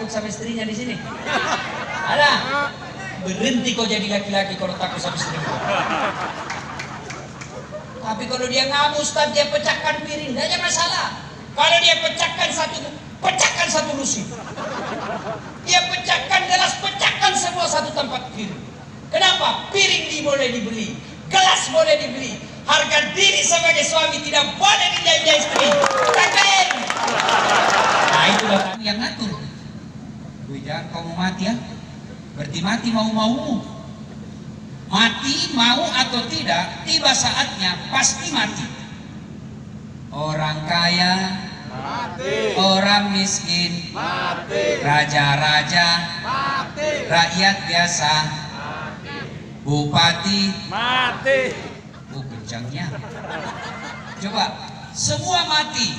takut sama istrinya di sini? Ada? Berhenti kau jadi laki-laki kalau takut sama istrimu. Tapi kalau dia ngamuk, Ustaz, dia pecahkan piring, tidak ada masalah. Kalau dia pecahkan satu lusin. Dia pecahkan gelas, pecahkan semua satu tempat piring. Kenapa? Piring boleh dibeli, gelas boleh dibeli. Harga diri sebagai suami tidak boleh dijajah istri. Takbir. Nah, itulah kami yang ngatur. Jangan kau mau mati ya. Berarti mati mau-maumu. Mati mau atau tidak, tiba saatnya pasti mati. Orang kaya mati, orang miskin mati, raja-raja mati, rakyat biasa mati, bupati mati. Kencangnya. Coba, semua mati.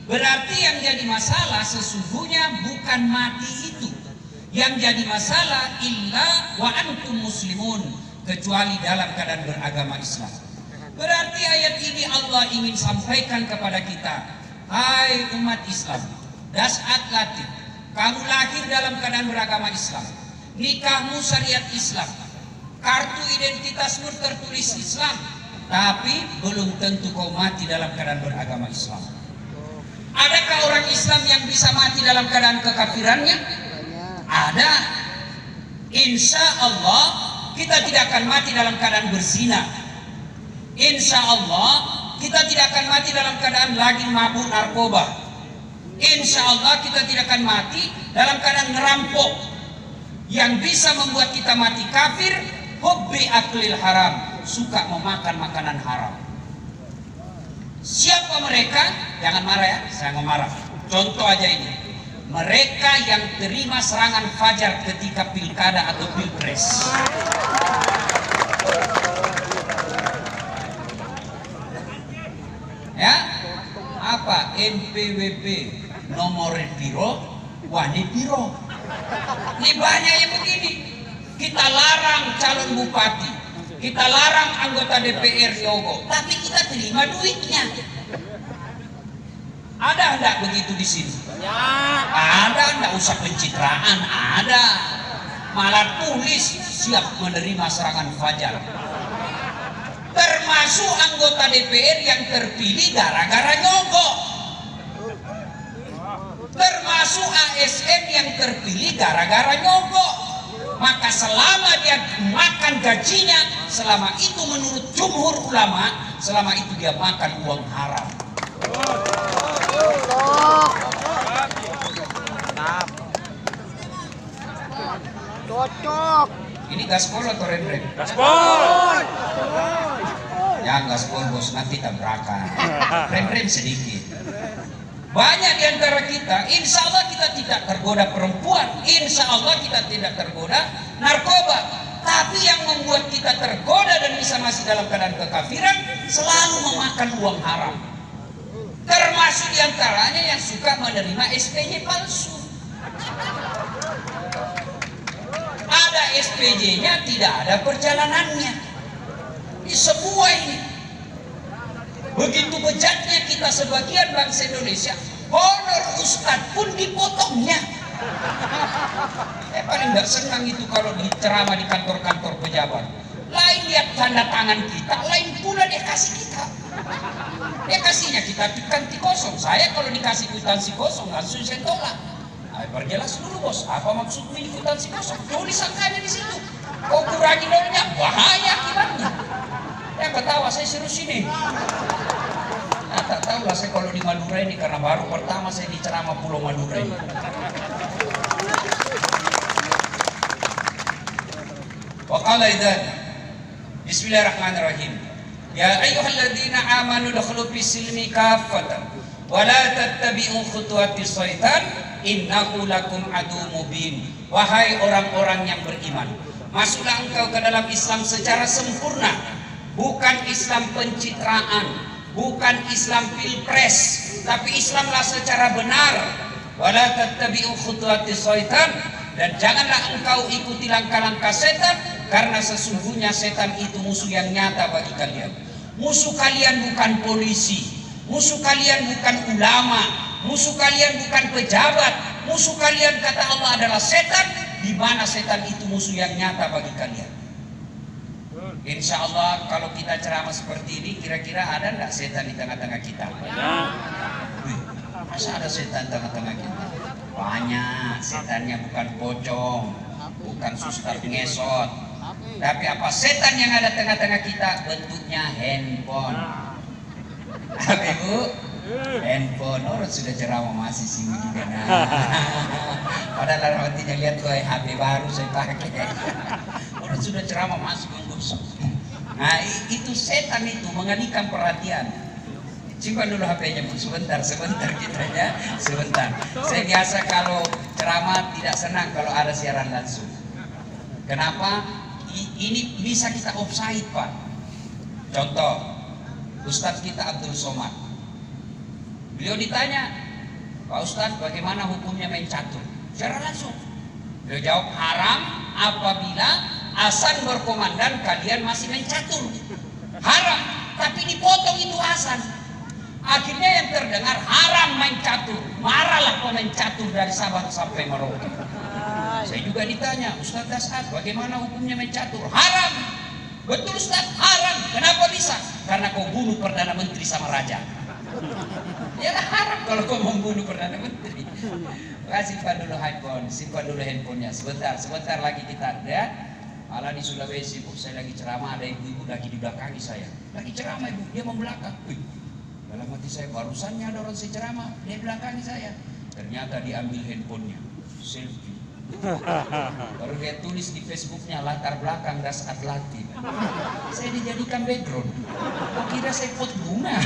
Berarti yang jadi masalah sesungguhnya bukan mati itu. Yang jadi masalah illa wa antum muslimun, kecuali dalam keadaan beragama Islam. Berarti ayat ini Allah ingin sampaikan kepada kita, hai umat Islam, das'at latif, kamu lahir dalam keadaan beragama Islam, nikahmu syariat Islam, kartu identitasmu tertulis Islam, tapi belum tentu kau mati dalam keadaan beragama Islam. Adakah orang Islam yang bisa mati dalam keadaan kekafirannya? Ada. Insya Allah kita tidak akan mati dalam keadaan berzina. Insya Allah kita tidak akan mati dalam keadaan lagi mabuk narkoba. Insya Allah kita tidak akan mati dalam keadaan ngerampok. Yang bisa membuat kita mati kafir, hubbi aklil haram, suka memakan makanan haram. Siapa mereka? Jangan marah ya, saya mau marah. Contoh aja ini. Mereka yang terima serangan fajar ketika pilkada atau pilpres. Ya, apa NPWP nomor piro, wani piro. Ini banyak yang begini. Kita larang calon bupati, kita larang anggota DPR Yogo, tapi kita terima duitnya. Ada enggak begitu di sini? Ada, enggak usah pencitraan, ada. Malah tulis siap menerima serangan fajar. Termasuk anggota DPR yang terpilih gara-gara nyogok. Termasuk ASN yang terpilih gara-gara nyogok. Maka selama dia makan gajinya, selama itu menurut jumhur ulama, selama itu dia makan uang haram. Cocok. Ini gaspol atau rem-rem? Gaspol. Ya gaspol bos, nanti tabrakan. Rem-rem sedikit. Banyak di antara kita, insya Allah kita tidak tergoda perempuan, insya Allah kita tidak tergoda narkoba. Tapi yang membuat kita tergoda dan bisa masih dalam keadaan kekafiran, selalu memakan uang haram. Termasuk diantaranya yang suka menerima SPJ palsu. Ada SPJ-nya, tidak ada perjalanannya. Ini semua ini. Begitu bejatnya kita sebagian bangsa Indonesia, honor ustadz pun dipotongnya. Paling nggak senang itu kalau diceramah di kantor-kantor pejabat. Lain lihat tanda tangan kita, lain pula dia kasih kita. Dia kasihnya kita kwitansi kosong. Saya kalau dikasih kwitansi kosong langsung saya tolak. Perjelas dulu bos, apa maksudmu ini kwitansi kosong? Tulis angkanya di situ. Kau kurangi nolnya, bahaya akibatnya. Ya ketawa saya suruh sini. Nah, tak tahu lah saya kalau di Madura ini karena baru pertama saya diceramah Pulau Madura ini. Waqala idzan Bismillahirrahmanirrahim. Ya ayyuhalladzina amanu dakhulu fis-silmi kaffatan wa la tattabi'u khutuwatis syaitan innahu lakum aduwwun mubin. Wahai orang-orang yang beriman, masuklah engkau ke dalam Islam secara sempurna, bukan Islam pencitraan, bukan Islam pilpres, tapi Islamlah secara benar. Wala tattabi'u khutuwatis syaitan, dan janganlah engkau ikuti langkah-langkah setan, karena sesungguhnya setan itu musuh yang nyata bagi kalian. Musuh kalian bukan polisi, musuh kalian bukan ulama, musuh kalian bukan pejabat, musuh kalian kata Allah adalah setan, di mana setan itu musuh yang nyata bagi kalian. Insya Allah kalau kita ceramah seperti ini, kira-kira ada nggak setan di tengah-tengah kita? Wih, masa ada setan di tengah-tengah kita? Banyak. Setannya bukan pocong, bukan suster ngesot, tapi apa setan yang ada tengah-tengah kita? Bentuknya handphone. Apa Ibu? Handphone. Orang sudah ceramah masih sini juga. Nah. Padahal nantinya lihat tuh HP baru saya pakai. Orang sudah ceramah masih menggusuk. Nah itu setan itu mengalihkan perhatian. Simpan dulu HP-nya Bu, sebentar kita ya, sebentar. Saya biasa kalau ceramah tidak senang kalau ada siaran langsung. Kenapa? Ini bisa kita offside Pak. Contoh, Ustadz kita Abdul Somad. Beliau ditanya, Pak Ustadz bagaimana hukumnya main catur? Secara langsung. Beliau jawab haram apabila azan berkomandan kalian masih main catur. Haram, tapi dipotong itu azan. Akhirnya yang terdengar haram main catur. Marahlah pemain catur dari Sabang sampai Merauke. Saya juga ditanya, Ustaz Dasar bagaimana hukumnya main catur? Haram. Betul Ustaz, haram. Kenapa bisa? Karena kau bunuh Perdana Menteri sama Raja. Ya haram kalau kau membunuh Perdana Menteri. Simpan dulu handphone, simpan dulu handphonenya. Sebentar lagi kita ada. Malah di Sulawesi Bu, saya lagi ceramah, ada ibu-ibu lagi di belakangi saya. Lagi ceramah Ibu, dia membelakang. Dalam hati saya, barusannya ada orang saya ceramah, dia belakangi saya. Ternyata diambil handphonenya, selfie. Baru dia tulis di Facebooknya, latar belakang Das Atlantik. Saya dijadikan background. Kira saya pot bunga.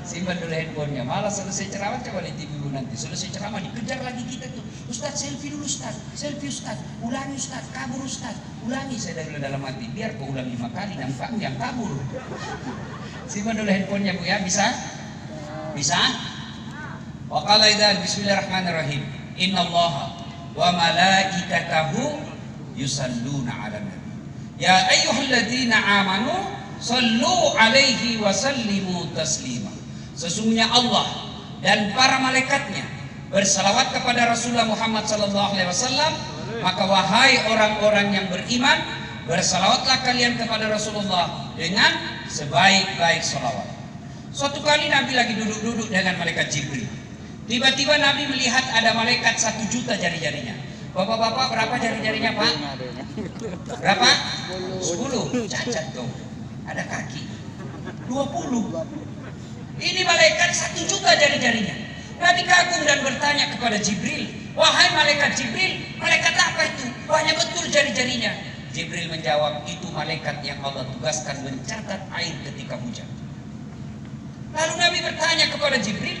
Simpan dulu handphonenya. Malah selesai ceramah, coba lihat dulu nanti. Selesai ceramah dikejar lagi kita tuh. Ustaz selfie dulu Ustaz, selfie Ustaz, ulangi Ustaz, kabur Ustaz, ulangi. Saya dalam hati, biar kau ulang 5 kali nampak yang kabur. Simpan dulu handphonenya Bu ya, bisa? Bisa? Wa qala idzan bismillahirrahmanirrahim. Innallaha wa malaikatahu yusalluna 'alan nabi. Ya ayyuhalladzina amanu sallu 'alaihi wa sallimu taslima. Sesungguhnya Allah dan para malaikatnya bersalawat kepada Rasulullah Muhammad sallallahu alaihi wasallam, maka wahai orang-orang yang beriman, bersalawatlah kalian kepada Rasulullah dengan sebaik-baik salawat. Suatu kali Nabi lagi duduk-duduk dengan malaikat Jibril. Tiba-tiba Nabi melihat ada malaikat 1 juta jari-jarinya. Bapak-bapak berapa jari-jarinya Pak? Berapa? 10. Cacat dong. Ada kaki. 20. Ini malaikat 1 juta jari-jarinya. Nabi kagum dan bertanya kepada Jibril, wahai malaikat Jibril, malaikat apa itu? Banyak betul jari-jarinya. Jibril menjawab, itu malaikat yang Allah tugaskan mencatat air ketika hujan. Lalu Nabi bertanya kepada Jibril,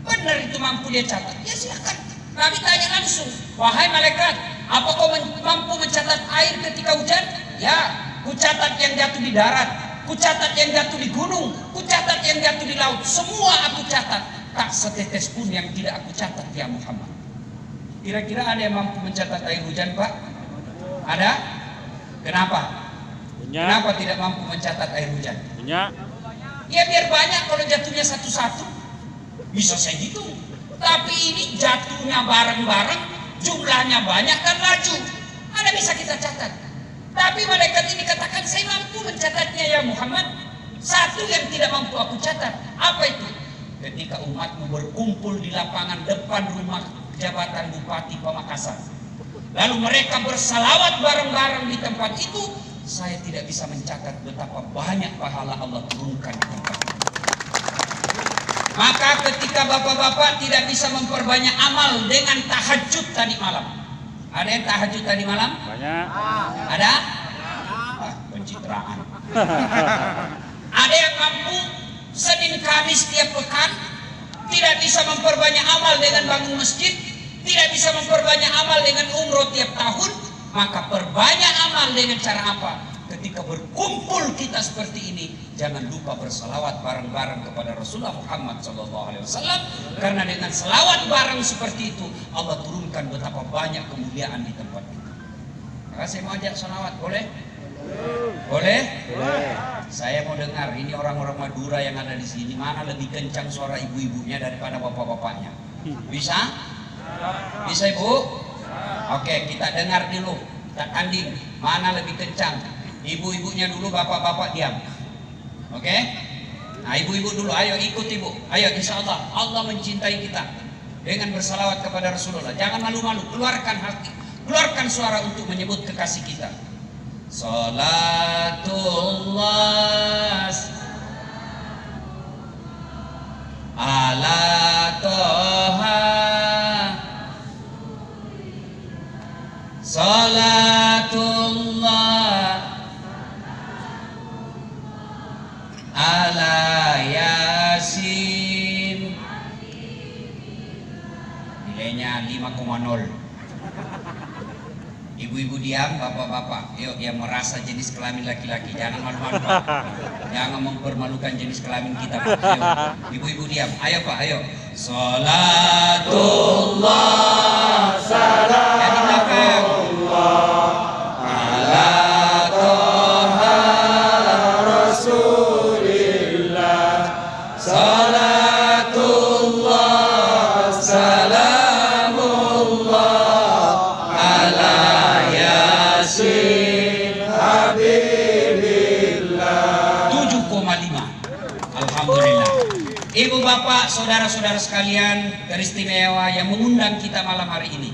benar itu mampu dia catat? Ya silakan. Nabi tanya langsung, wahai malaikat, apa kau mampu mencatat air ketika hujan? Ya, ku catat yang jatuh di darat, ku catat yang jatuh di gunung, ku catat yang jatuh di laut, semua aku catat. Tak setetes pun yang tidak aku catat ya Muhammad. Kira-kira ada yang mampu mencatat air hujan Pak? Ada? Kenapa? Punya. Kenapa tidak mampu mencatat air hujan? Punya. Ya biar banyak, kalau jatuhnya satu-satu bisa saya hitung. Tapi ini jatuhnya bareng-bareng, jumlahnya banyak dan laju. Ada bisa kita catat. Tapi malaikat ini katakan saya mampu mencatatnya ya Muhammad. Satu yang tidak mampu aku catat. Apa itu? Ketika umatmu berkumpul di lapangan depan rumah jabatan Bupati Pamekasan, lalu mereka bersalawat bareng-bareng di tempat itu, saya tidak bisa mencatat betapa banyak pahala Allah turunkan di tempat itu. Maka ketika bapak-bapak tidak bisa memperbanyak amal dengan tahajud tadi malam, ada yang tahajud tadi malam? Banyak. Ada? Pencitraan. Ada yang mampu Senin Kamis tiap pekan, tidak bisa memperbanyak amal dengan bangun masjid, tidak bisa memperbanyak amal dengan umroh tiap tahun, maka perbanyak amal dengan cara apa? Ketika berkumpul kita seperti ini, jangan lupa bersalawat bareng-bareng kepada Rasulullah Muhammad SAW, karena dengan salawat bareng seperti itu Allah turunkan betapa banyak kemuliaan di tempat itu. Maka saya mau ajak salawat, boleh? Boleh? Boleh. Saya mau dengar ini orang-orang Madura yang ada di sini, mana lebih kencang suara ibu-ibunya daripada bapak-bapaknya? Bisa? Bisa Ibu? Oke, kita dengar dulu. Kita tanding mana lebih kencang. Ibu-ibunya dulu, bapak-bapak diam. Oke? Nah, ibu-ibu dulu, ayo ikut Ibu. Ayo, insya Allah Allah mencintai kita dengan bersalawat kepada Rasulullah. Jangan malu-malu, keluarkan hati, keluarkan suara untuk menyebut kekasih kita. Salatullah ala toha, salatullah ala yasin. Nilainya 5,0. Ibu-ibu diam, bapak-bapak. Yuk, yang merasa jenis kelamin laki-laki, jangan malu-malu Pak. Jangan mempermalukan jenis kelamin kita Pak. Ayo, ibu-ibu diam. Ayo Pak, ayo. Salatullah salam. Yang di belakang. Ala toha Rasulillah. Salatullah salamullah ala yasin habibillah. 7,5. Alhamdulillah. Ibu bapak, saudara-saudara sekalian teristimewa yang mengundang kita malam hari ini,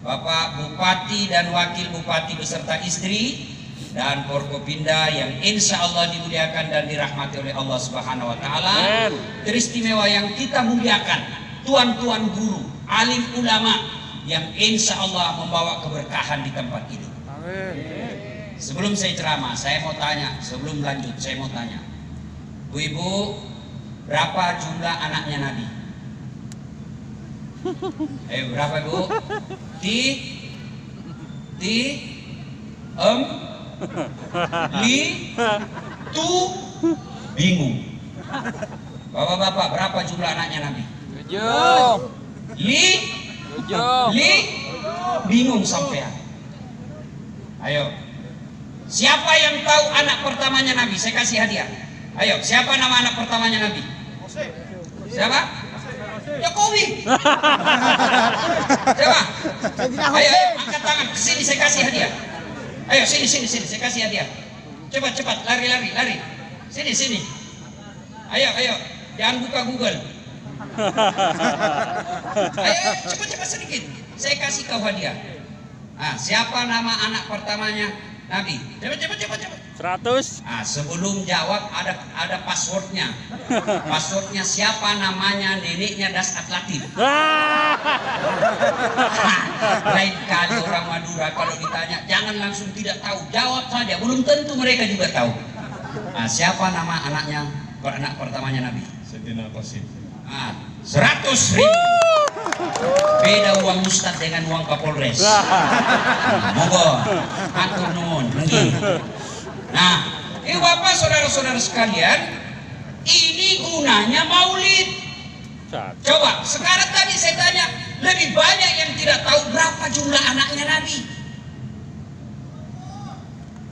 Bapak Bupati dan Wakil Bupati beserta istri dan Forkopimda yang insya Allah dimuliakan dan dirahmati oleh Allah Subhanahu Wa Taala. Teristimewa yang kita muliakan, tuan-tuan guru, alim ulama yang insya Allah membawa keberkahan di tempat ini. Sebelum saya ceramah, saya mau tanya, sebelum lanjut saya mau tanya, Bu Ibu, berapa jumlah anaknya Nabi? Berapa Bu? Bingung. Bapak-bapak, berapa jumlah anaknya Nabi? 7. Bingung sampean. Ayo. Siapa yang tahu anak pertamanya Nabi? Saya kasih hadiah. Ayo, siapa nama anak pertamanya Nabi? Siapa? Jokowi. Siapa? Ayo, angkat tangan. Sini saya kasih hadiah. Ayo, sini, saya kasih hadiah. Cepat, lari. Sini. Ayo. Jangan buka Google. Ayo, cepat sedikit. Saya kasih kau hadiah. Nah, siapa nama anak pertamanya Nabi? Cepat. 100. Nah, sebelum jawab ada passwordnya. Passwordnya siapa namanya neneknya Dasat Latif. Lain kali orang Madura kalau ditanya jangan langsung tidak tahu, jawab saja. Belum tentu mereka juga tahu. Nah, siapa nama anak pertamanya Nabi? Sayyidina Qasim. 100.000. Beda uang Ustadz dengan uang Kapolres. Monggo, atur nuwun. Nah, Bapak saudara-saudara sekalian, ini gunanya maulid. Coba, sekarang tadi saya tanya, lebih banyak yang tidak tahu berapa jumlah anaknya Nabi.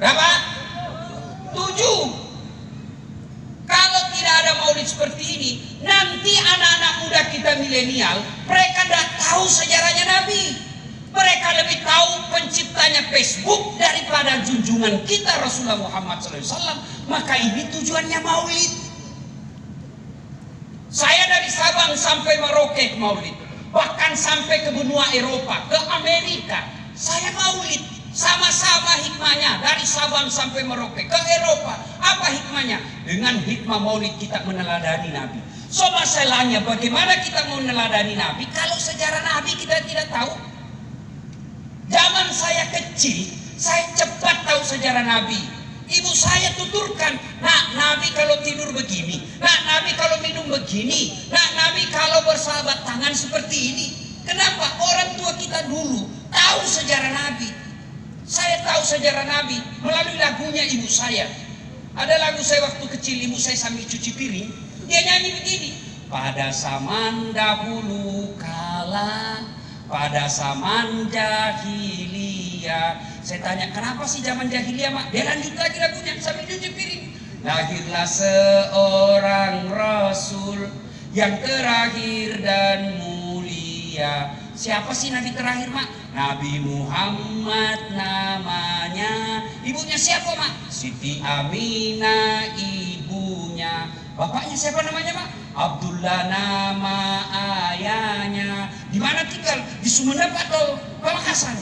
Berapa? 7. Kalau tidak ada maulid seperti ini, nanti anak-anak muda kita milenial, mereka tidak tahu sejarahnya Nabi. Mereka lebih tahu penciptanya Facebook daripada junjungan kita Rasulullah Muhammad SAW. Maka ini tujuannya maulid. Saya dari Sabang sampai Merauke maulid, bahkan sampai ke benua Eropa, ke Amerika, saya maulid. Sama-sama hikmahnya dari Sabang sampai Merauke ke Eropa. Apa hikmahnya? Dengan hikmah maulid kita meneladani Nabi. So masalahnya bagaimana kita mau meneladani Nabi kalau sejarah Nabi kita tidak tahu? Zaman saya kecil, saya cepat tahu sejarah Nabi. Ibu saya tuturkan, nah Nabi kalau tidur begini, nah Nabi kalau minum begini, nah Nabi kalau bersahabat tangan seperti ini. Kenapa? Orang tua kita dulu tahu sejarah Nabi. Saya tahu sejarah Nabi melalui lagunya ibu saya. Ada lagu saya waktu kecil, ibu saya sambil cuci piring, dia nyanyi begini. Pada zaman dahulu kala, pada zaman jahiliyah, Saya tanya, kenapa sih zaman jahiliyah mak? Dia lanjut lagi lagunya sambil cuci piring. Lahirlah seorang Rasul yang terakhir dan mulia. Siapa sih Nabi terakhir mak? Nabi Muhammad namanya. Ibunya siapa mak? Siti Aminah ibunya. Bapaknya siapa namanya mak? Abdullah nama ayahnya. Di mana tinggal? Di Sumeneb atau Pamekasan?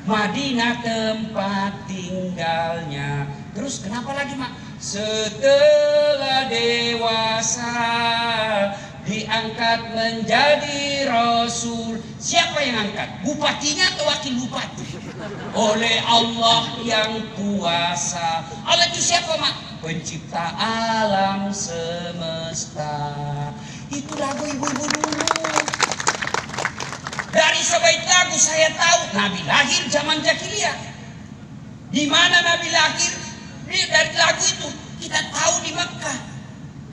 Madinah tempat tinggalnya. Terus kenapa lagi mak? Setelah dewasa diangkat menjadi Rasul. Siapa yang angkat? Bupatinya atau wakil bupati? Oleh Allah yang kuasa. Allah itu siapa mak? Pencipta alam semesta. Itu lagu ibu-ibu dulu. Dari sebaik lagu saya tahu Nabi lahir zaman jahiliyah. Di mana Nabi lahir? Dari lagu itu kita tahu di Mekah.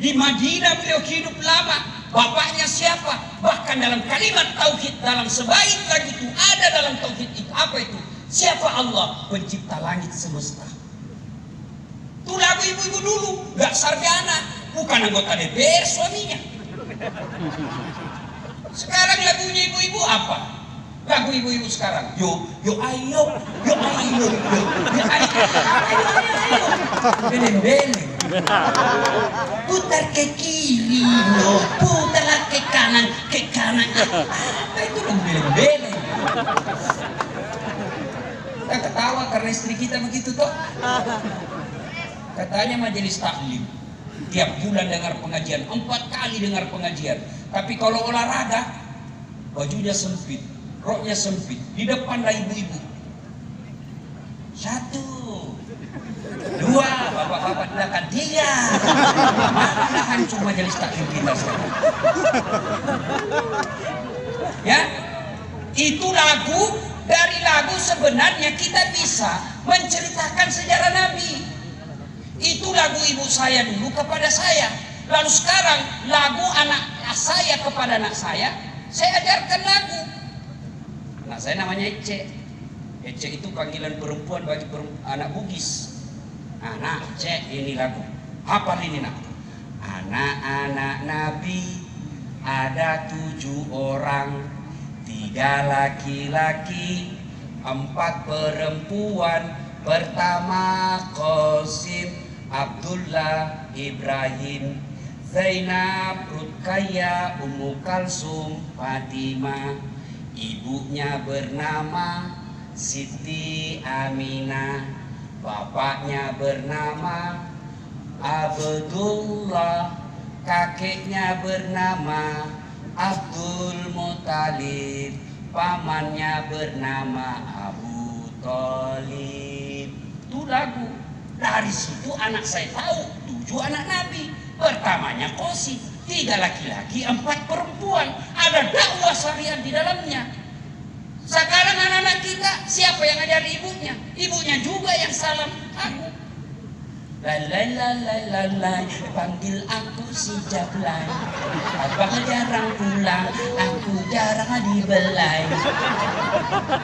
Di Madinah beliau hidup lama. Bapaknya siapa? Bahkan dalam kalimat tauhid, dalam sebaik lagu itu ada dalam tauhid itu. Apa itu? Siapa Allah? Pencipta langit semesta. Itu lagu ibu-ibu dulu. Gak sarjana. Bukan anggota DPR suaminya. Sekarang lagunya ibu-ibu apa? Lagu ibu-ibu sekarang, yo ayo, yo ayo, yo ayo. Beleng-beleng. Putar ke kiri, no, putarlah ke kanan, ke kanan. Apa itu lagu beleng-beleng? Kita ketawa karena istri kita begitu toh. Katanya majelis taklim tiap bulan dengar pengajian, 4 kali dengar pengajian. Tapi kalau olahraga, bajunya sempit, roknya sempit, di depan lah ibu-ibu. 1, 2, bapak-bapak belakang 3. Mana hancur majelis taklim kita sekarang? Ya, itu lagu. Dari lagu sebenarnya kita bisa menceritakan sejarah Nabi. Itu lagu ibu saya dulu kepada saya. Lalu sekarang lagu anak saya kepada anak saya ajarkan lagu. Anak saya namanya Ece. Ece itu panggilan perempuan bagi anak Bugis. Anak Ece, ini lagu. Hafal ini nak. Anak-anak Nabi ada 7 orang, 3 laki-laki, 4 perempuan. Pertama Qasim, Abdullah, Ibrahim, Zainab, Ruqayyah, Ummu Kalsum, Fatimah. Ibunya bernama Siti Aminah, bapaknya bernama Abdullah, kakeknya bernama Abdul Muthalib, pamannya bernama Abu Thalib. Itu lagu. Dari situ anak saya tahu 7 anak Nabi. Pertamanya Qasim, 3 laki-laki, 4 perempuan. Ada dakwah syariat di dalamnya. Sekarang anak-anak kita, siapa yang ngajar ibunya? Ibunya juga yang salam aku. Lalai, panggil aku si Jablay. Abang jarang pulang, aku jarang dibelai.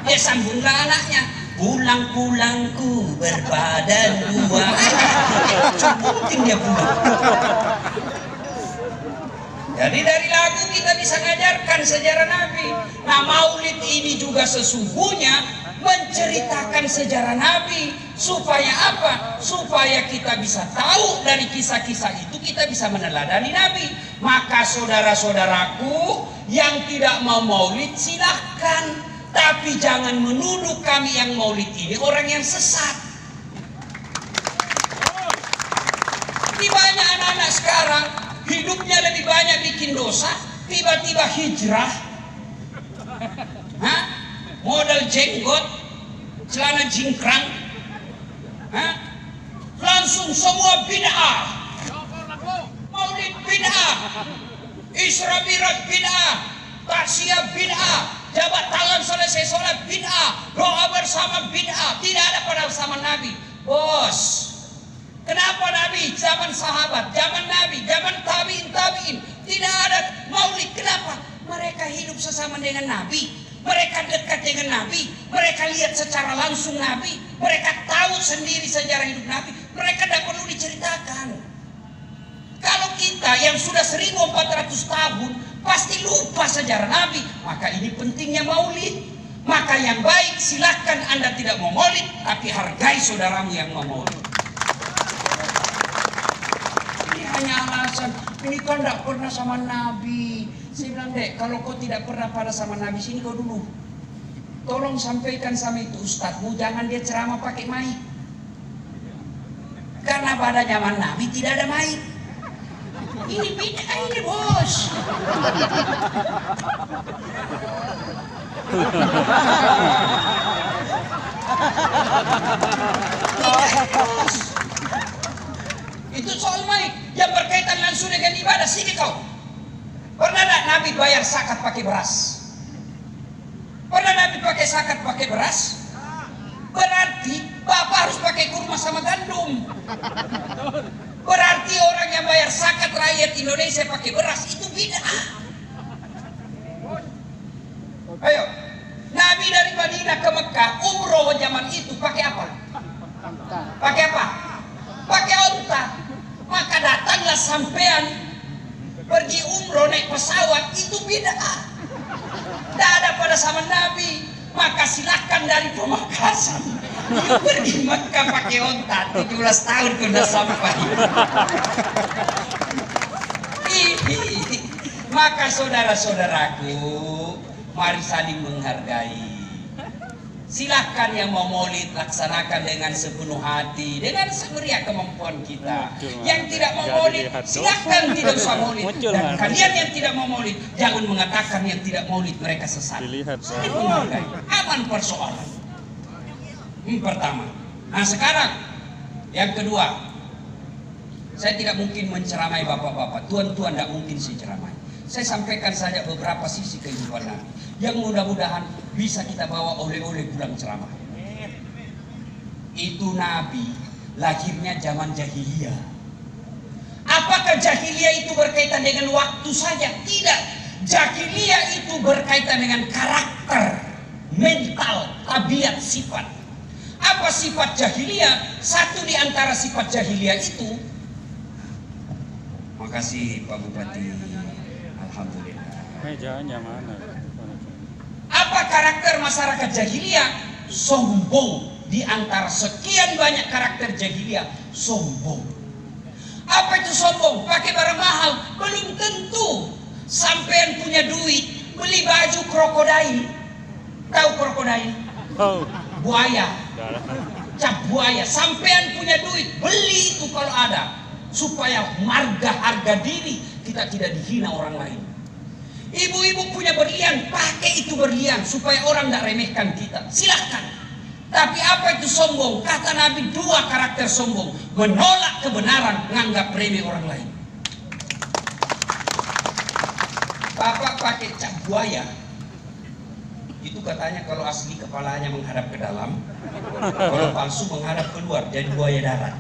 Dia sambunglah anaknya. Pulang-pulangku berbadan 2. Penting dia pulang. Jadi dari lagu kita bisa mengajarkan sejarah Nabi. Nah, maulid ini juga sesungguhnya menceritakan sejarah Nabi. Supaya apa? Supaya kita bisa tahu dari kisah-kisah itu, kita bisa meneladani Nabi. Maka saudara-saudaraku yang tidak mau maulid silahkan. Tapi jangan menuduh kami yang maulid ini orang yang sesat. Di banyak anak-anak sekarang hidupnya lebih banyak bikin dosa, tiba-tiba hijrah. Hah? Modal jenggot, celana jingkrang. Hah? Langsung semua bid'ah. Maulid bid'ah. Isra Mi'raj bid'ah. Taksiyah bid'ah. Jabat tangan selesai sholat bid'ah. Doa bersama bid'ah. Tidak ada pada zaman Nabi. Bos, kenapa Nabi zaman sahabat, zaman Nabi, zaman tabi'in tidak ada maulid? Kenapa? Mereka hidup sesama dengan Nabi. Mereka dekat dengan Nabi. Mereka lihat secara langsung Nabi. Mereka tahu sendiri sejarah hidup Nabi. Mereka tidak perlu diceritakan. Kalau kita yang sudah 1400 tahun pasti lupa sejarah Nabi, maka ini pentingnya maulid. Maka yang baik silahkan Anda tidak mau maulid, tapi hargai saudaramu yang mau maulid. Ini hanya alasan, ini kan tidak pernah sama Nabi. Saya bilang, dek, kalau kau tidak pernah pada sama Nabi, sini kau dulu. Tolong sampaikan sama itu ustadzmu, jangan dia ceramah pakai mic. Karena pada zaman Nabi tidak ada mic. Ini bid'ah ini bos. Itu soal mic yang berkaitan langsung dengan ibadah. Sini kau. Pernah tak Nabi bayar zakat pakai beras? Pernah Nabi pakai zakat pakai beras? Berarti Bapak harus pakai kurma sama gandum. Berarti orang yang bayar zakat rakyat Indonesia pakai beras itu bid'ah. Ayo, Nabi dari Madinah ke Mekah umroh zaman itu pakai apa? Pakai apa? Pakai onta. Maka datanglah sampean pergi umroh naik pesawat, itu bid'ah. Tidak ada pada zaman Nabi. Maka silakan dari Pemekasan you pergi Mekah pakai onta, 17 tahun sudah sampai. Maka saudara-saudaraku, mari saling menghargai. Silahkan yang mau maulid laksanakan dengan sepenuh hati, dengan semeriah kemampuan kita. Yang tidak mau maulid silahkan tidak usah maulid. Dan kalian yang tidak mau maulid jangan mengatakan yang tidak maulid mereka sesat. Saling menghargai. Aman persoalan. Ini pertama. Nah sekarang yang kedua, saya tidak mungkin menceramai bapak-bapak, tuan-tuan tidak mungkin saya ceramai. Saya sampaikan saja beberapa sisi kehidupan Nabi yang mudah-mudahan bisa kita bawa oleh-oleh pulang ceramah. Itu Nabi lahirnya zaman jahiliyah. Apakah jahiliyah itu berkaitan dengan waktu saja? Tidak. Jahiliyah itu berkaitan dengan karakter, mental, tabiat, sifat. Apa sifat jahiliyah? Satu di antara sifat jahiliyah itu, makasih Pak Bupati. Alhamdulillah. Mejanya mana? Apa karakter masyarakat jahiliyah? Sombong. Di antara sekian banyak karakter jahiliyah, sombong. Apa itu sombong? Pakai barang mahal? Belum tentu. Sampean punya duit, beli baju krokodil. Tahu krokodil? Oh. Buaya. Cap buaya. Sampean punya duit, beli itu kalau ada. Supaya harga diri kita tidak dihina orang lain. Ibu-ibu punya berlian, pakai itu berlian supaya orang tidak remehkan kita. Silahkan. Tapi apa itu sombong? Kata Nabi, dua karakter sombong: menolak kebenaran, menganggap remeh orang lain. Bapak pakai cap buaya, itu katanya kalau asli kepalanya menghadap ke dalam, kalau palsu menghadap keluar, jadi buaya darat.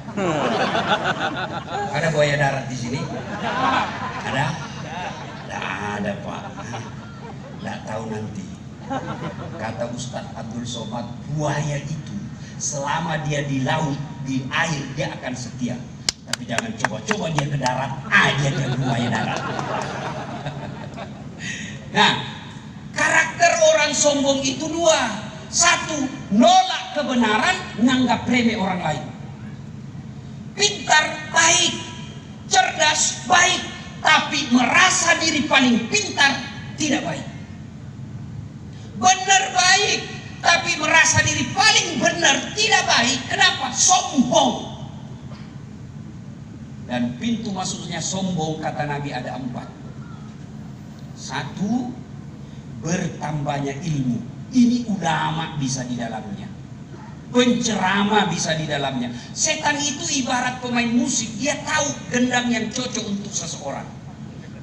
Ada buaya darat di sini? Ada? Tidak ada Pak. Tidak tahu nanti. Kata Ustadz Abdul Somad, buaya itu selama dia di laut, di air, dia akan setia. Tapi jangan coba-coba dia ke darat, dia buaya darat. Nah, karakter orang sombong itu dua. Satu, nolak kebenaran, menganggap remeh orang lain. Pintar, baik. Cerdas, baik. Tapi merasa diri paling pintar, tidak baik. Benar baik, tapi merasa diri paling benar, tidak baik. Kenapa? Sombong. Dan pintu masuknya sombong, kata Nabi, ada 4. Satu, bertambahnya ilmu. Ini ulama bisa di dalamnya. Penceramah bisa di dalamnya. Setan itu ibarat pemain musik, dia tahu gendang yang cocok untuk seseorang.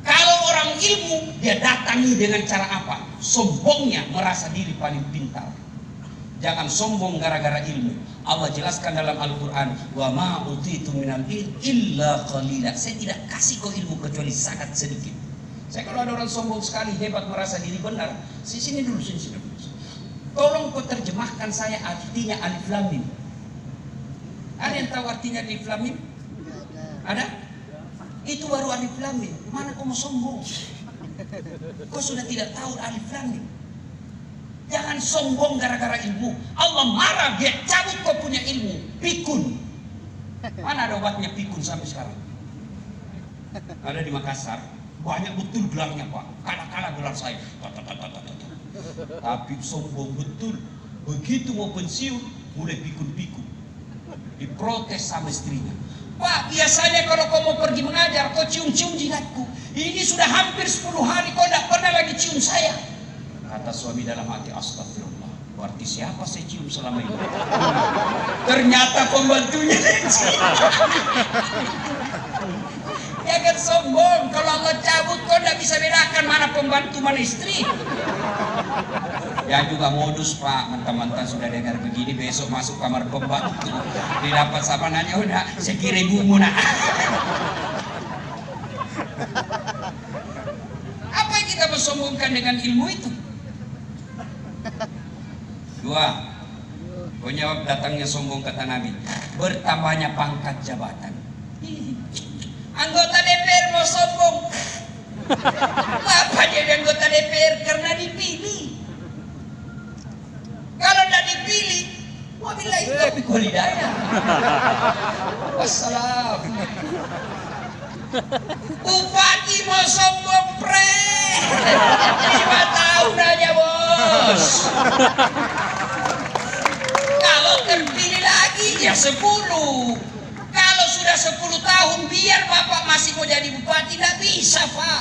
Kalau orang ilmu, dia datangi dengan cara apa? Sombongnya, merasa diri paling pintar. Jangan sombong gara-gara ilmu. Allah jelaskan dalam Al-Quran, wa ma utitu minal ilmi illa qalila. Saya tidak kasih kau ilmu kecuali sangat sedikit. Saya kalau ada orang sombong sekali, hebat, merasa diri benar, sini dulu. Tolong kau terjemahkan saya artinya alif lam mim. Ada yang tahu artinya alif lam mim? Ada? Itu baru alif lam mim. Mana kau mau sombong? Kau sudah tidak tahu alif lam mim. Jangan sombong gara-gara ilmu. Allah marah, dia cabut kau punya ilmu. Pikun. Mana ada obatnya pikun sampai sekarang? Ada di Makassar. Banyak betul gelarnya Pak. Kalah-kalah gelar saya. Tapi sombong betul. Begitu mau pensiun, mulai pikun-pikun. Diprotes sama istrinya. Pak, biasanya kalau kau mau pergi mengajar, kau cium-cium jidatku. Ini sudah hampir 10 hari kau tidak pernah lagi cium saya. Kata suami dalam hati, astagfirullah. Berarti siapa saya cium selama ini? Ternyata pembantunya. Jangan sombong. Kalau Allah cabut, kau tidak bisa bedakan mana pembantu mana istri. Ya juga modus Pak, mantan-mantan sudah dengar begini, besok masuk kamar pembantu, didapat sama nanya, udah saya kira ibumu nak. Apa yang kita mensombongkan dengan ilmu itu? Dua, penyebab datangnya sombong kata Nabi, bertambahnya pangkat jabatan. Anggota DPR mau sombong. Apa jadi anggota DPR? Karena dipilih. Kalau tidak dipilih, wabillahi taufiq wal hidayah. Wassalam. Bupati mau sombong pre. 5 tahun aja bos. Kalau terpilih lagi ya 10. Kalau sudah 10 tahun biar bapak masih mau jadi bupati, tidak bisa Pak.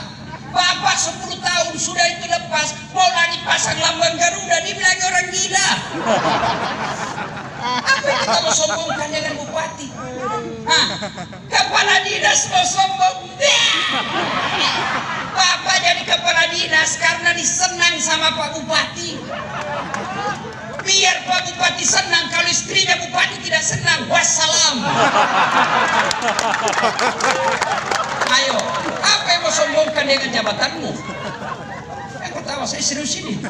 Bapak 10 tahun sudah itu lepas, mau lagi pasang lambang Garuda, dibilang orang gila. Apa yang kita mau sombongkan dengan bupati? Hah? Kepala dinas mau sombong? Bapak jadi kepala dinas karena disenang sama Pak Bupati. Biar Pak Bupati senang, kalau istrinya Bupati tidak senang, wassalam. Ayo, apa yang mau sombongkan dengan jabatanmu? Yang ketawa, saya serius ini.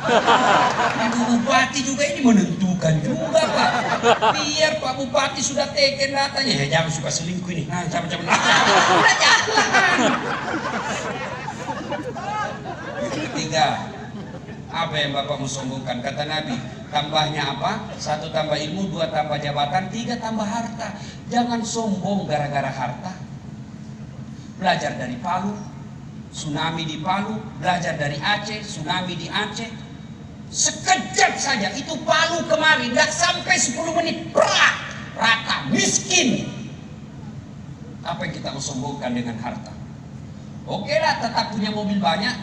Ibu Bupati juga ini menentukan juga Pak. Biar Pak Bupati sudah teken datanya, ya jangan suka selingkuh ini. Nah, jangan. Udah jalan. Ketiga, apa yang Bapak mau sombongkan? Kata Nabi, tambahnya apa? 1 tambah ilmu, 2 tambah jabatan, 3 tambah harta. Jangan sombong gara-gara harta. Belajar dari Palu, tsunami di Palu, belajar dari Aceh, tsunami di Aceh. Sekejap saja itu Palu kemari, tidak sampai 10 menit, berat, rata, miskin. Apa yang kita mau sombongkan dengan harta? Oke lah, tetap punya mobil banyak,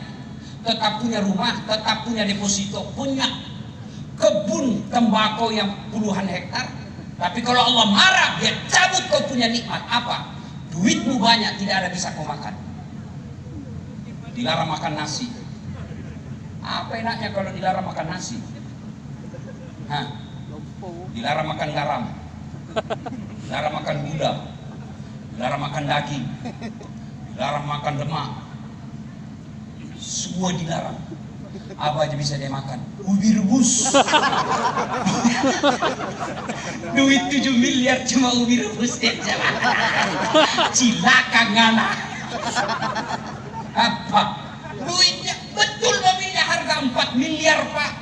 tetap punya rumah, tetap punya deposito, punya kebun tembakau yang puluhan hektar. Tapi kalau Allah marah, dia cabut kau punya nikmat. Apa? Duitmu banyak, tidak ada bisa kau makan. Dilarang makan nasi. Apa enaknya kalau dilarang makan nasi? Hah? Dilarang makan garam, dilarang makan gula, dilarang makan daging, dilarang makan lemak. Semua dilarang. Apa aja bisa dia makan? Ubi rebus. Duit 7 miliar cuma ubi rebus aja. Cilaka ngana. Apa? Duitnya betul, mobilnya harga 4 miliar Pak.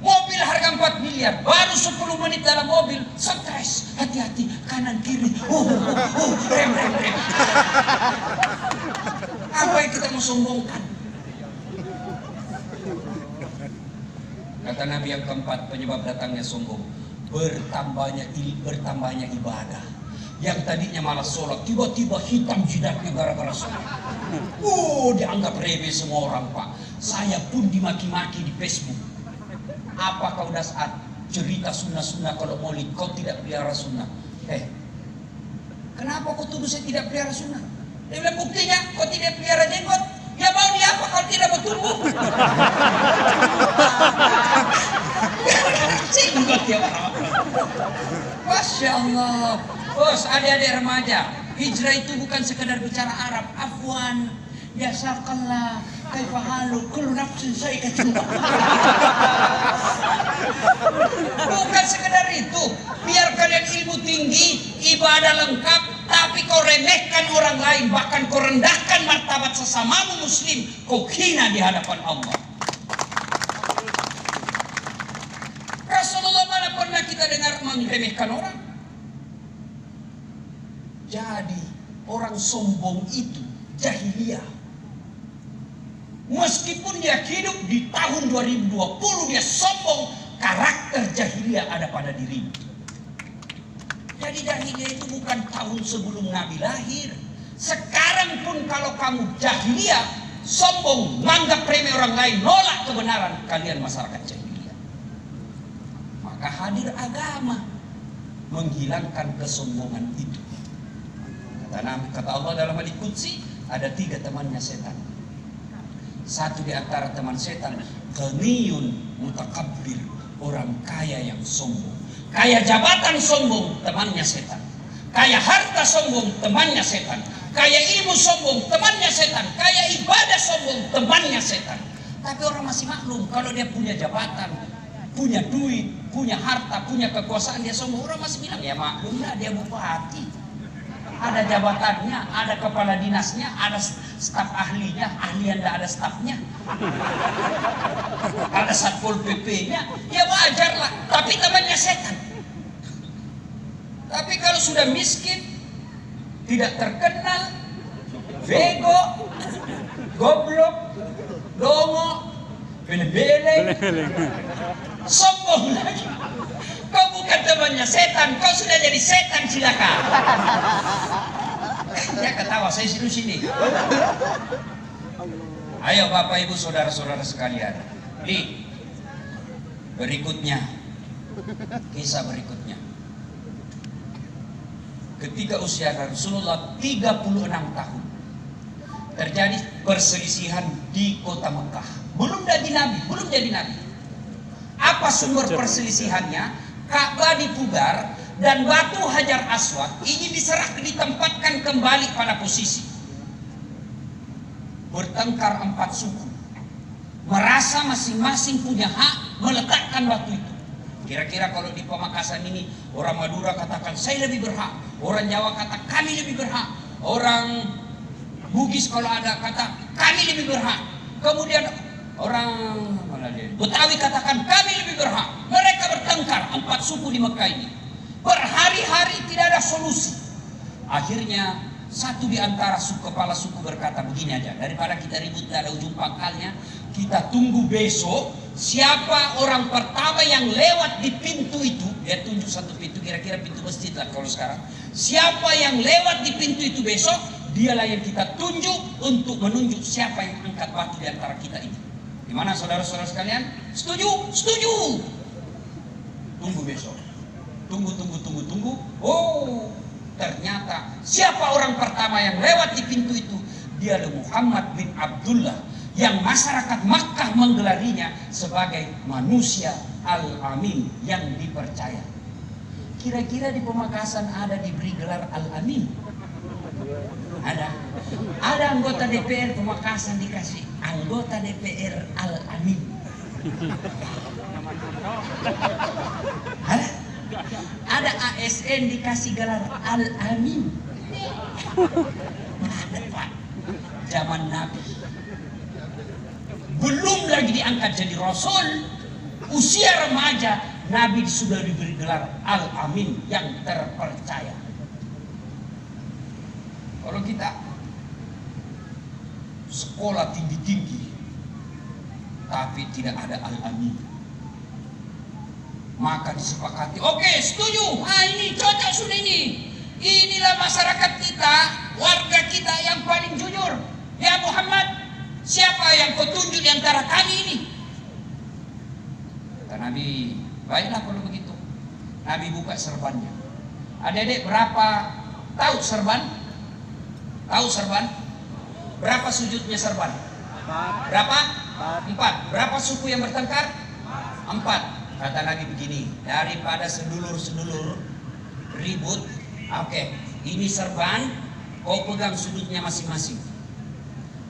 Mobil harga 4 miliar. Baru 10 menit dalam mobil, stres. Hati-hati, kanan kiri. Rem. Apa yang kita mau sombongkan? Kata Nabi yang keempat, penyebab datangnya sombong, bertambahnya ibadah. Yang tadinya malas sholat, tiba-tiba hitam jidatnya gara-gara sholat. Dianggap remeh semua orang Pak. Saya pun dimaki-maki di Facebook. Apa kau udah saat cerita sunnah-sunnah kalau maulid, kau tidak pelihara sunnah? Kenapa kau tuduh saya tidak pelihara sunnah? Dia bilang buktinya kau tidak pelihara jenggot. Ya mau dia apa kalau tidak bertumbuh? Jenggot ya orang. Masya Allah. Bos, adik-adik remaja, hijrah itu bukan sekedar bicara Arab. Afwan, yasakallah, kaifahalu, kullu nafsin sa'iqatun. Bukan sekedar itu. Biar kalian ilmu tinggi, miskin, kau hina di hadapan Allah. Rasulullah mana pernah kita dengar meremehkan orang? Jadi orang sombong itu jahiliyah. Meskipun dia hidup di tahun 2020, dia sombong, karakter jahiliyah ada pada dirinya. Jadi jahiliyah itu bukan tahun sebelum Nabi lahir. Sekarang pun kalau kamu jahiliyah, sombong, menganggap remeh orang lain, nolak kebenaran, kalian masyarakat jahiliyah. Maka hadir agama menghilangkan kesombongan itu. Kata Allah dalam hadits qudsi, ada 3 temannya setan. Satu di antara teman setan, ghaniyun mutakabbir, orang kaya yang sombong. Kaya jabatan sombong, temannya setan. Kaya harta sombong, temannya setan. Kaya ilmu sombong, temannya setan. Kaya ibadah sombong, temannya setan. Tapi orang masih maklum kalau dia punya jabatan, punya duit, punya harta, punya kekuasaan, dia sombong. Orang masih bilang, ya maklum lah, dia bupati. Ada jabatannya, ada kepala dinasnya, ada staf ahlinya, ahli yang tidak ada stafnya. Ada satpol PP-nya, ya wajar lah. Tapi temannya setan. Tapi kalau sudah miskin, tidak terkenal, bego, goblok, dongo, bele-bele, sombong lagi. Kau bukan temannya setan, kau sudah jadi setan, silakan. Dia ketawa, saya sini. Ayo Bapak Ibu saudara-saudara sekalian, lihat berikutnya, kisah berikutnya. Ketika usia Rasulullah 36 tahun, terjadi perselisihan di kota Mekah. Belum jadi nabi. Apa sumber perselisihannya? Ka'bah dipugar dan batu Hajar Aswad ingin ditempatkan kembali pada posisi. Bertengkar 4 suku, merasa masing-masing punya hak meletakkan batu itu. Kira-kira kalau di Pamekasan ini orang Madura katakan saya lebih berhak, orang Jawa kata kami lebih berhak, orang Bugis kalau ada kata kami lebih berhak, kemudian orang Betawi katakan kami lebih berhak. Mereka bertengkar 4 suku di Mekah ini. Berhari-hari tidak ada solusi. Akhirnya satu di antara kepala suku berkata begini aja, daripada kita ribut tidak ada ujung pangkalnya, kita tunggu besok siapa orang pertama yang lewat di pintu itu. Dia tunjuk satu pintu, kira-kira pintu masjid lah kalau sekarang. Siapa yang lewat di pintu itu besok, dialah yang kita tunjuk untuk menunjuk siapa yang angkat batu di antara kita ini. Gimana saudara-saudara sekalian? Setuju? Setuju. Tunggu besok. Tunggu. Oh, ternyata siapa orang pertama yang lewat di pintu itu? Dia adalah Muhammad bin Abdullah, yang masyarakat Makkah menggelarinya sebagai manusia Al-Amin yang dipercaya. Kira-kira di Pamekasan ada diberi gelar Al-Amin? Ada anggota DPR Pamekasan dikasih anggota DPR Al-Amin. Ada ASN dikasih gelar Al-Amin. Ada Pak, zaman Nabi. Belum lagi diangkat jadi Rasul, usia remaja Nabi sudah diberi gelar Al-Amin yang terpercaya. Kalau kita sekolah tinggi-tinggi tapi tidak ada Al-Amin, maka disepakati, oke, setuju, ini cocok sudah ini. Inilah masyarakat kita, warga kita yang paling jujur. Ya Muhammad, siapa yang kau tunjuk di antara kami ini? Kata Nabi, baiklah kalau begitu. Nabi buka serbannya. Adik-adik, berapa tahu serban? Tahu serban? Berapa sujudnya serban? Berapa? 4. Berapa suku yang bertengkar? 4. Kata Nabi begini, daripada sedulur-sedulur ribut, oke, ini serban, kau pegang sudutnya masing-masing.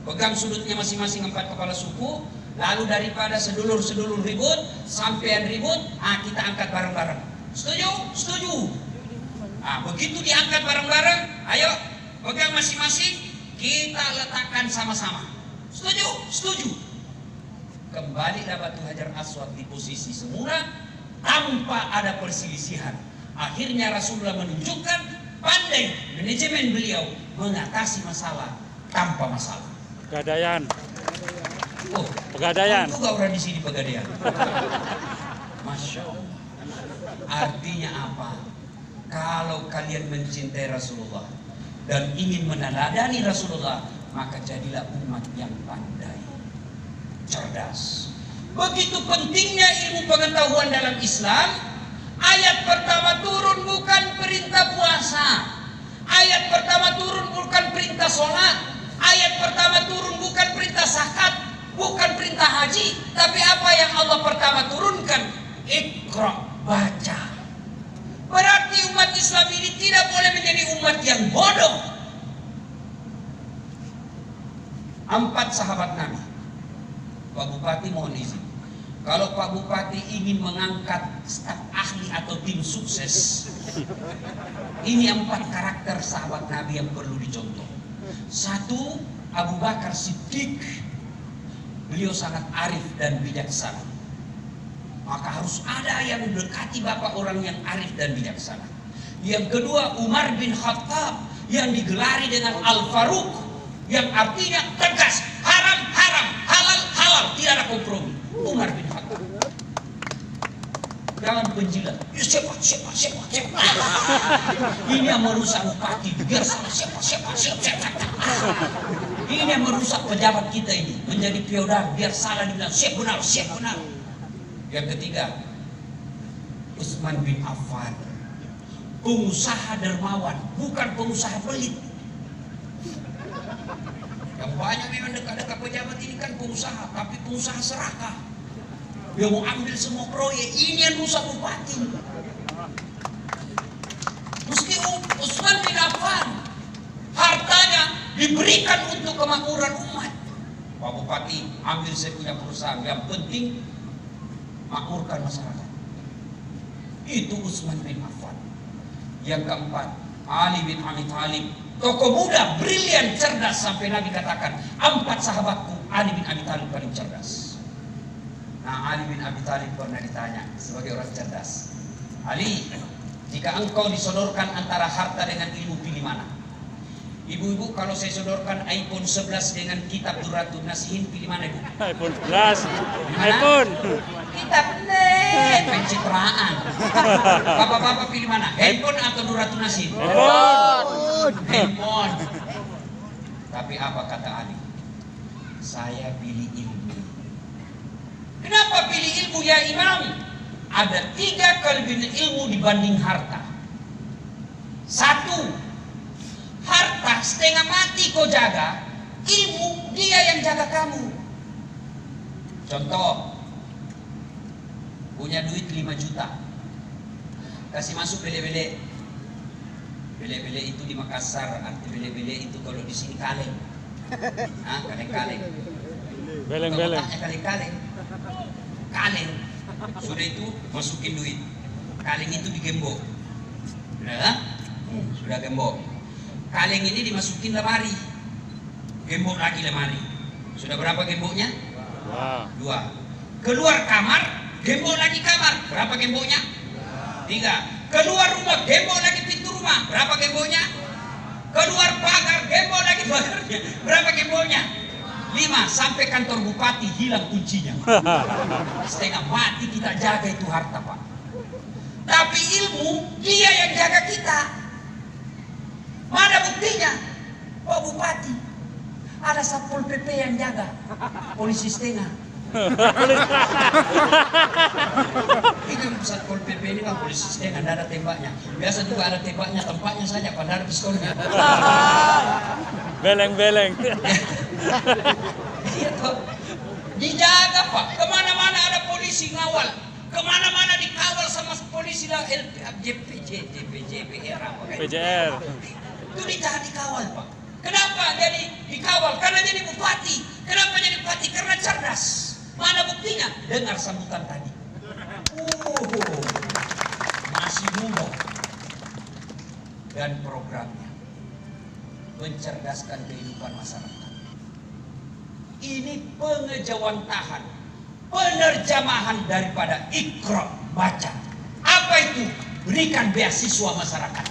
Pegang sudutnya masing-masing 4 kepala suku, lalu daripada sedulur-sedulur ribut, sampean ribut, kita angkat bareng-bareng. Setuju? Setuju. Begitu diangkat bareng-bareng, ayo pegang masing-masing, kita letakkan sama-sama. Setuju? Setuju. Kembalilah batu Hajar Aswad di posisi semula tanpa ada perselisihan. Akhirnya Rasulullah menunjukkan pandai manajemen beliau mengatasi masalah tanpa masalah. Pegadaian. Oh, Pegadaian. juga orang di sini Pegadaian. Masya Allah. Artinya apa? Kalau kalian mencintai Rasulullah dan ingin meneladani Rasulullah, maka jadilah umat yang pandai, cerdas. Begitu pentingnya ilmu pengetahuan dalam Islam. Ayat pertama turun bukan perintah puasa. Ayat pertama turun bukan perintah sholat. Ayat pertama turun bukan perintah zakat, bukan perintah haji. Tapi apa yang Allah pertama turunkan? Iqra, baca. Berarti umat Islam ini tidak boleh menjadi umat yang bodoh. 4 sahabat Nabi. Pak Bupati mohon izin. Kalau Pak Bupati ingin mengangkat staf ahli atau tim sukses, ini 4 karakter sahabat Nabi yang perlu dicontoh. 1, Abu Bakar Siddiq. Beliau sangat arif dan bijaksana. Maka harus ada yang mendekati bapak orang yang arif dan bijaksana. Yang kedua, Umar bin Khattab yang digelari dengan Al-Faruq, yang artinya tegas, haram haram, halal halal, tidak ada kompromi. Umar bin Khattab. Jangan penjilat. Siapa. Ini yang merusak bupati. Biar salah siapa. Ini yang merusak pejabat kita ini menjadi feodal. Biar salah dibilang siap benar. Yang ketiga, Utsman bin Affan. Pengusaha dermawan, bukan pengusaha pelit. Yang banyak memang dekat-dekat pejabat ini kan pengusaha, tapi pengusaha serakah. Dia mau ambil semua proyek, ini yang rusak bupati. Meski Utsman bin Affan hartanya diberikan untuk kemakmuran umat. Pak Bupati ambil saya punya perusahaan, yang penting makmurkan masyarakat. Itu Utsman bin Affan. Yang keempat, Ali bin Abi Thalib. Tokoh muda, brilian, cerdas, sampai Nabi katakan 4 sahabatku, Ali bin Abi Thalib paling cerdas. Nah, Ali bin Abi Thalib pernah ditanya sebagai orang cerdas, Ali, jika engkau disodorkan antara harta dengan ilmu, pilih mana? Ibu-ibu, kalau saya sodorkan iPhone 11 dengan kitab Durratun Nasihin, pilih mana ibu? iPhone 11. iPhone. Kitab pencitraan. Bapak-bapak pilih mana? Handphone atau Durratun Nasihin? Handphone. Tapi apa kata Ali? Saya pilih ilmu. Kenapa pilih ilmu ya Imam? Ada 3 kelebihan ilmu dibanding harta. 1, harta setengah mati kau jaga, ilmu dia yang jaga kamu. Contoh, punya duit 5 juta, kasih masuk bele-bele. Bele-bele itu di Makassar, arti bele-bele itu kalau di sini kaleng. Kaleng-kaleng. Beleng-beleng. Kaleng-kaleng. Kaleng. Sudah itu masukin duit. Kaleng itu digembok. Sudah gembok. Kaleng ini dimasukin lemari. Gembok lagi lemari. Sudah berapa gemboknya? 2. Keluar kamar, gembok lagi kamar. Berapa gemboknya? 3. Keluar rumah, gembok lagi pintu rumah. Berapa gemboknya? Keluar pagar, gembok lagi pagarnya. Berapa gemboknya? 5. Sampai kantor bupati hilang kuncinya. Setengah mati kita jaga itu harta, Pak. Tapi ilmu dia yang jaga kita. Mana buktinya? Pak Bupati, ada Satpol PP yang jaga, polisi setengah. Ini Satpol PP ini kan polisi setengah, tidak ada tembaknya. Biasa juga ada tembaknya, tempatnya saja, padahal pistolnya. Beleng-beleng. Iya toh. Dijaga Pak, kemana-mana ada polisi ngawal, kemana-mana dikawal sama polisi lah, JPR apa kan? PJR. Itu dikawal Pak. Kenapa jadi dikawal? Karena jadi bupati. Kenapa jadi bupati? Karena cerdas. Mana buktinya? Dengar sambutan tadi. Masih muda. Dan programnya mencerdaskan kehidupan masyarakat. Ini pengejawantahan, penerjemahan daripada Iqra, baca. Apa itu? Berikan beasiswa masyarakat.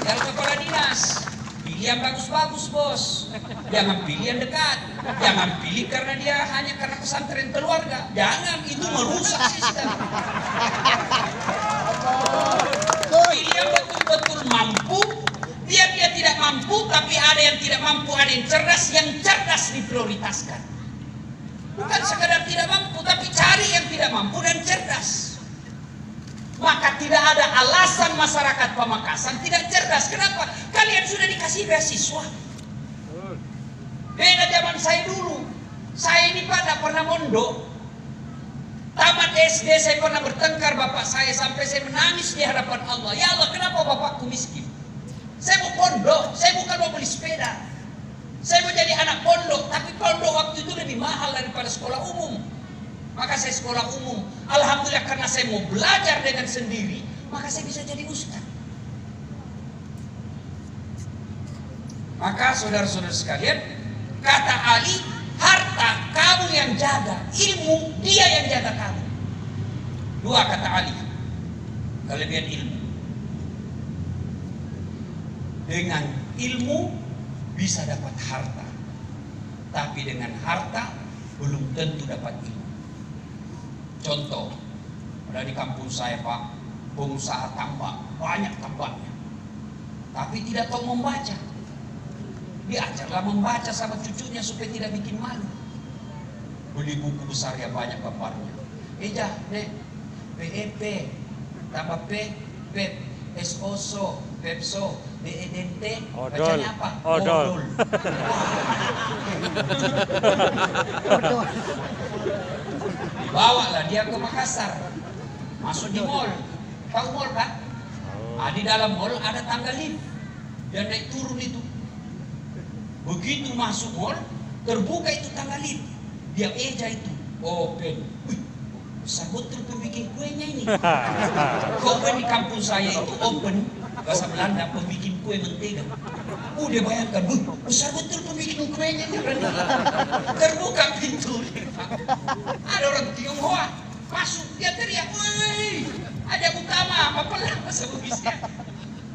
Tinggal kepala dinas, pilih yang bagus-bagus bos. Jangan pilih yang dekat. Jangan pilih karena dia hanya karena pesantren keluarga. Jangan, itu merusak sistem. Pilih yang betul-betul mampu. Biar dia tidak mampu, tapi ada yang tidak mampu, ada yang cerdas diprioritaskan. Bukan sekadar tidak mampu, tapi cari yang tidak mampu dan cerdas. Maka tidak ada alasan masyarakat Pamekasan tidak cerdas. Kenapa? Kalian sudah dikasih beasiswa. Beda zaman saya dulu. Saya ini Pak tidak pernah mondok. Tamat SD saya pernah bertengkar bapak saya sampai saya menangis di hadapan Allah. Ya Allah, kenapa bapakku miskin? Saya mau pondok, saya bukan mau beli sepeda. Saya mau jadi anak pondok, tapi pondok waktu itu lebih mahal daripada sekolah umum. Maka saya sekolah umum. Alhamdulillah karena saya mau belajar dengan sendiri, maka saya bisa jadi ustaz. Maka saudara-saudara sekalian, kata Ali, harta kamu yang jaga, ilmu dia yang jaga kamu. Dua kata Ali, kelebihan ilmu. Dengan ilmu bisa dapat harta, tapi dengan harta belum tentu dapat ilmu. Contoh, ada di kampung saya Pak, pengusaha tambak, banyak tambaknya, tapi tidak tahu membaca. Diajarlah membaca sama cucunya supaya tidak bikin malu. Beli buku besar ya banyak bapaknya. Eja, nek, PEP, tambah P, PEP, SOSO, PEPSO, DEDT, bacanya apa? Odol. Dibawalah dia ke Makassar, masuk di mall. Tahu mall kan? Di dalam mall ada tangga lift, dia naik turun itu. Begitu masuk mall, terbuka itu tangga lift, dia eja itu, open. Wih, besar betul pembikin kuenya ini. Open di kampung saya itu open, bahasa Belanda pembikin kue mentega. Dia bayangkan, besar betul pembikin kuenya ini. Terbuka pintu, ada orang Tionghoa masuk, dia teriak, woi, ada utama, apa lah bahasa Bugisnya.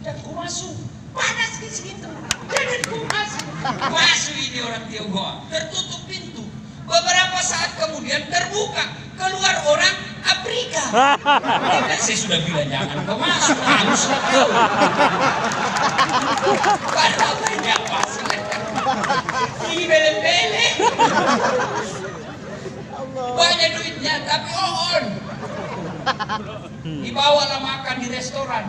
Dan ku masuk, panas di situ. Jangan ku masuk. Masuk ini orang Tionghoa, tertutup pintu. Beberapa saat kemudian terbuka, keluar orang Afrika. Saya sudah bilang jangan kau masuk, harus kau. Padahal banyak masuk. Ini bele-bele. Banyak duitnya, tapi on. Dibawalah makan di restoran.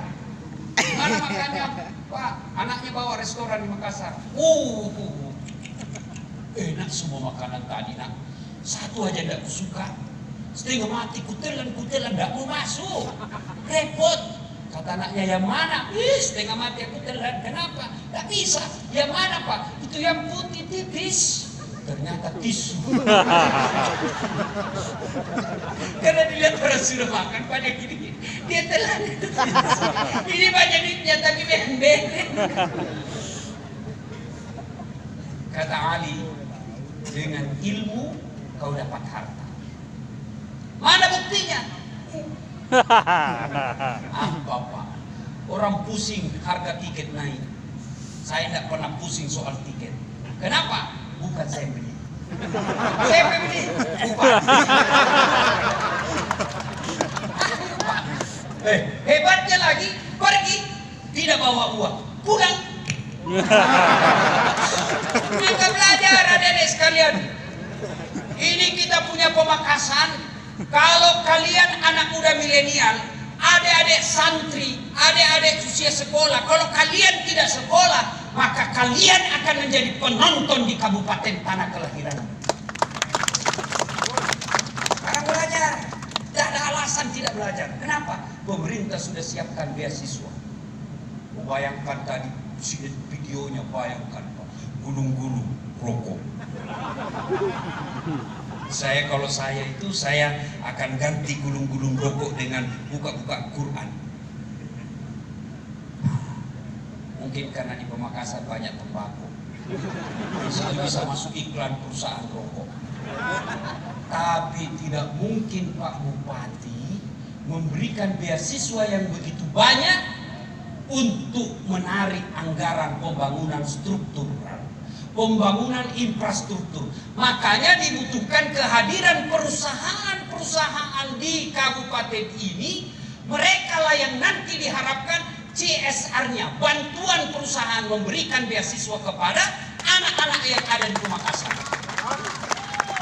Mana makannya? Pak, anaknya bawa restoran di Makassar. Enak semua makanan tadi nak. Satu aja tidak suka. Setengah mati kutelan tidak mau masuk. Repot. Kata anaknya, yang mana? Setengah mati aku telan. Kenapa? Tak bisa. Yang mana Pak? Itu yang putih tipis. Ternyata tisu. Karena dilihat orang sudah makan pada gini, dia telan. Ini banyak duitnya tapi beng-beng. Kata Ali, dengan ilmu kau dapat harta. Mana buktinya? Apa Pak? Orang pusing harga tiket naik. Saya tidak pernah pusing soal tiket. Kenapa? Bukan saya beli. Saya beli. Bukan. Hebatnya lagi, pergi tidak bawa uang, pulang. Maka belajar adik-adik sekalian. Ini kita punya Pamekasan. Kalau kalian anak muda milenial, adik-adik santri, adik-adik usia sekolah, kalau kalian tidak sekolah, maka kalian akan menjadi penonton di kabupaten tanah kelahiran. Sekarang belajar, tidak ada alasan tidak belajar. Kenapa? Pemerintah sudah siapkan beasiswa. Bayangkan tadi videonya, bayangkan Pak, gunung-gunung rokok. Kalau saya itu, saya akan ganti gulung-gulung rokok dengan buka-buka Quran. Mungkin karena di Pamekasan banyak tembakau. Saya bisa masuk iklan perusahaan rokok. Tapi tidak mungkin Pak Bupati memberikan beasiswa yang begitu banyak untuk menarik anggaran pembangunan struktural, pembangunan infrastruktur. Makanya dibutuhkan kehadiran perusahaan-perusahaan di kabupaten ini. Mereka lah yang nanti diharapkan CSR-nya, bantuan perusahaan memberikan beasiswa kepada anak-anak yang ada di Pamekasan.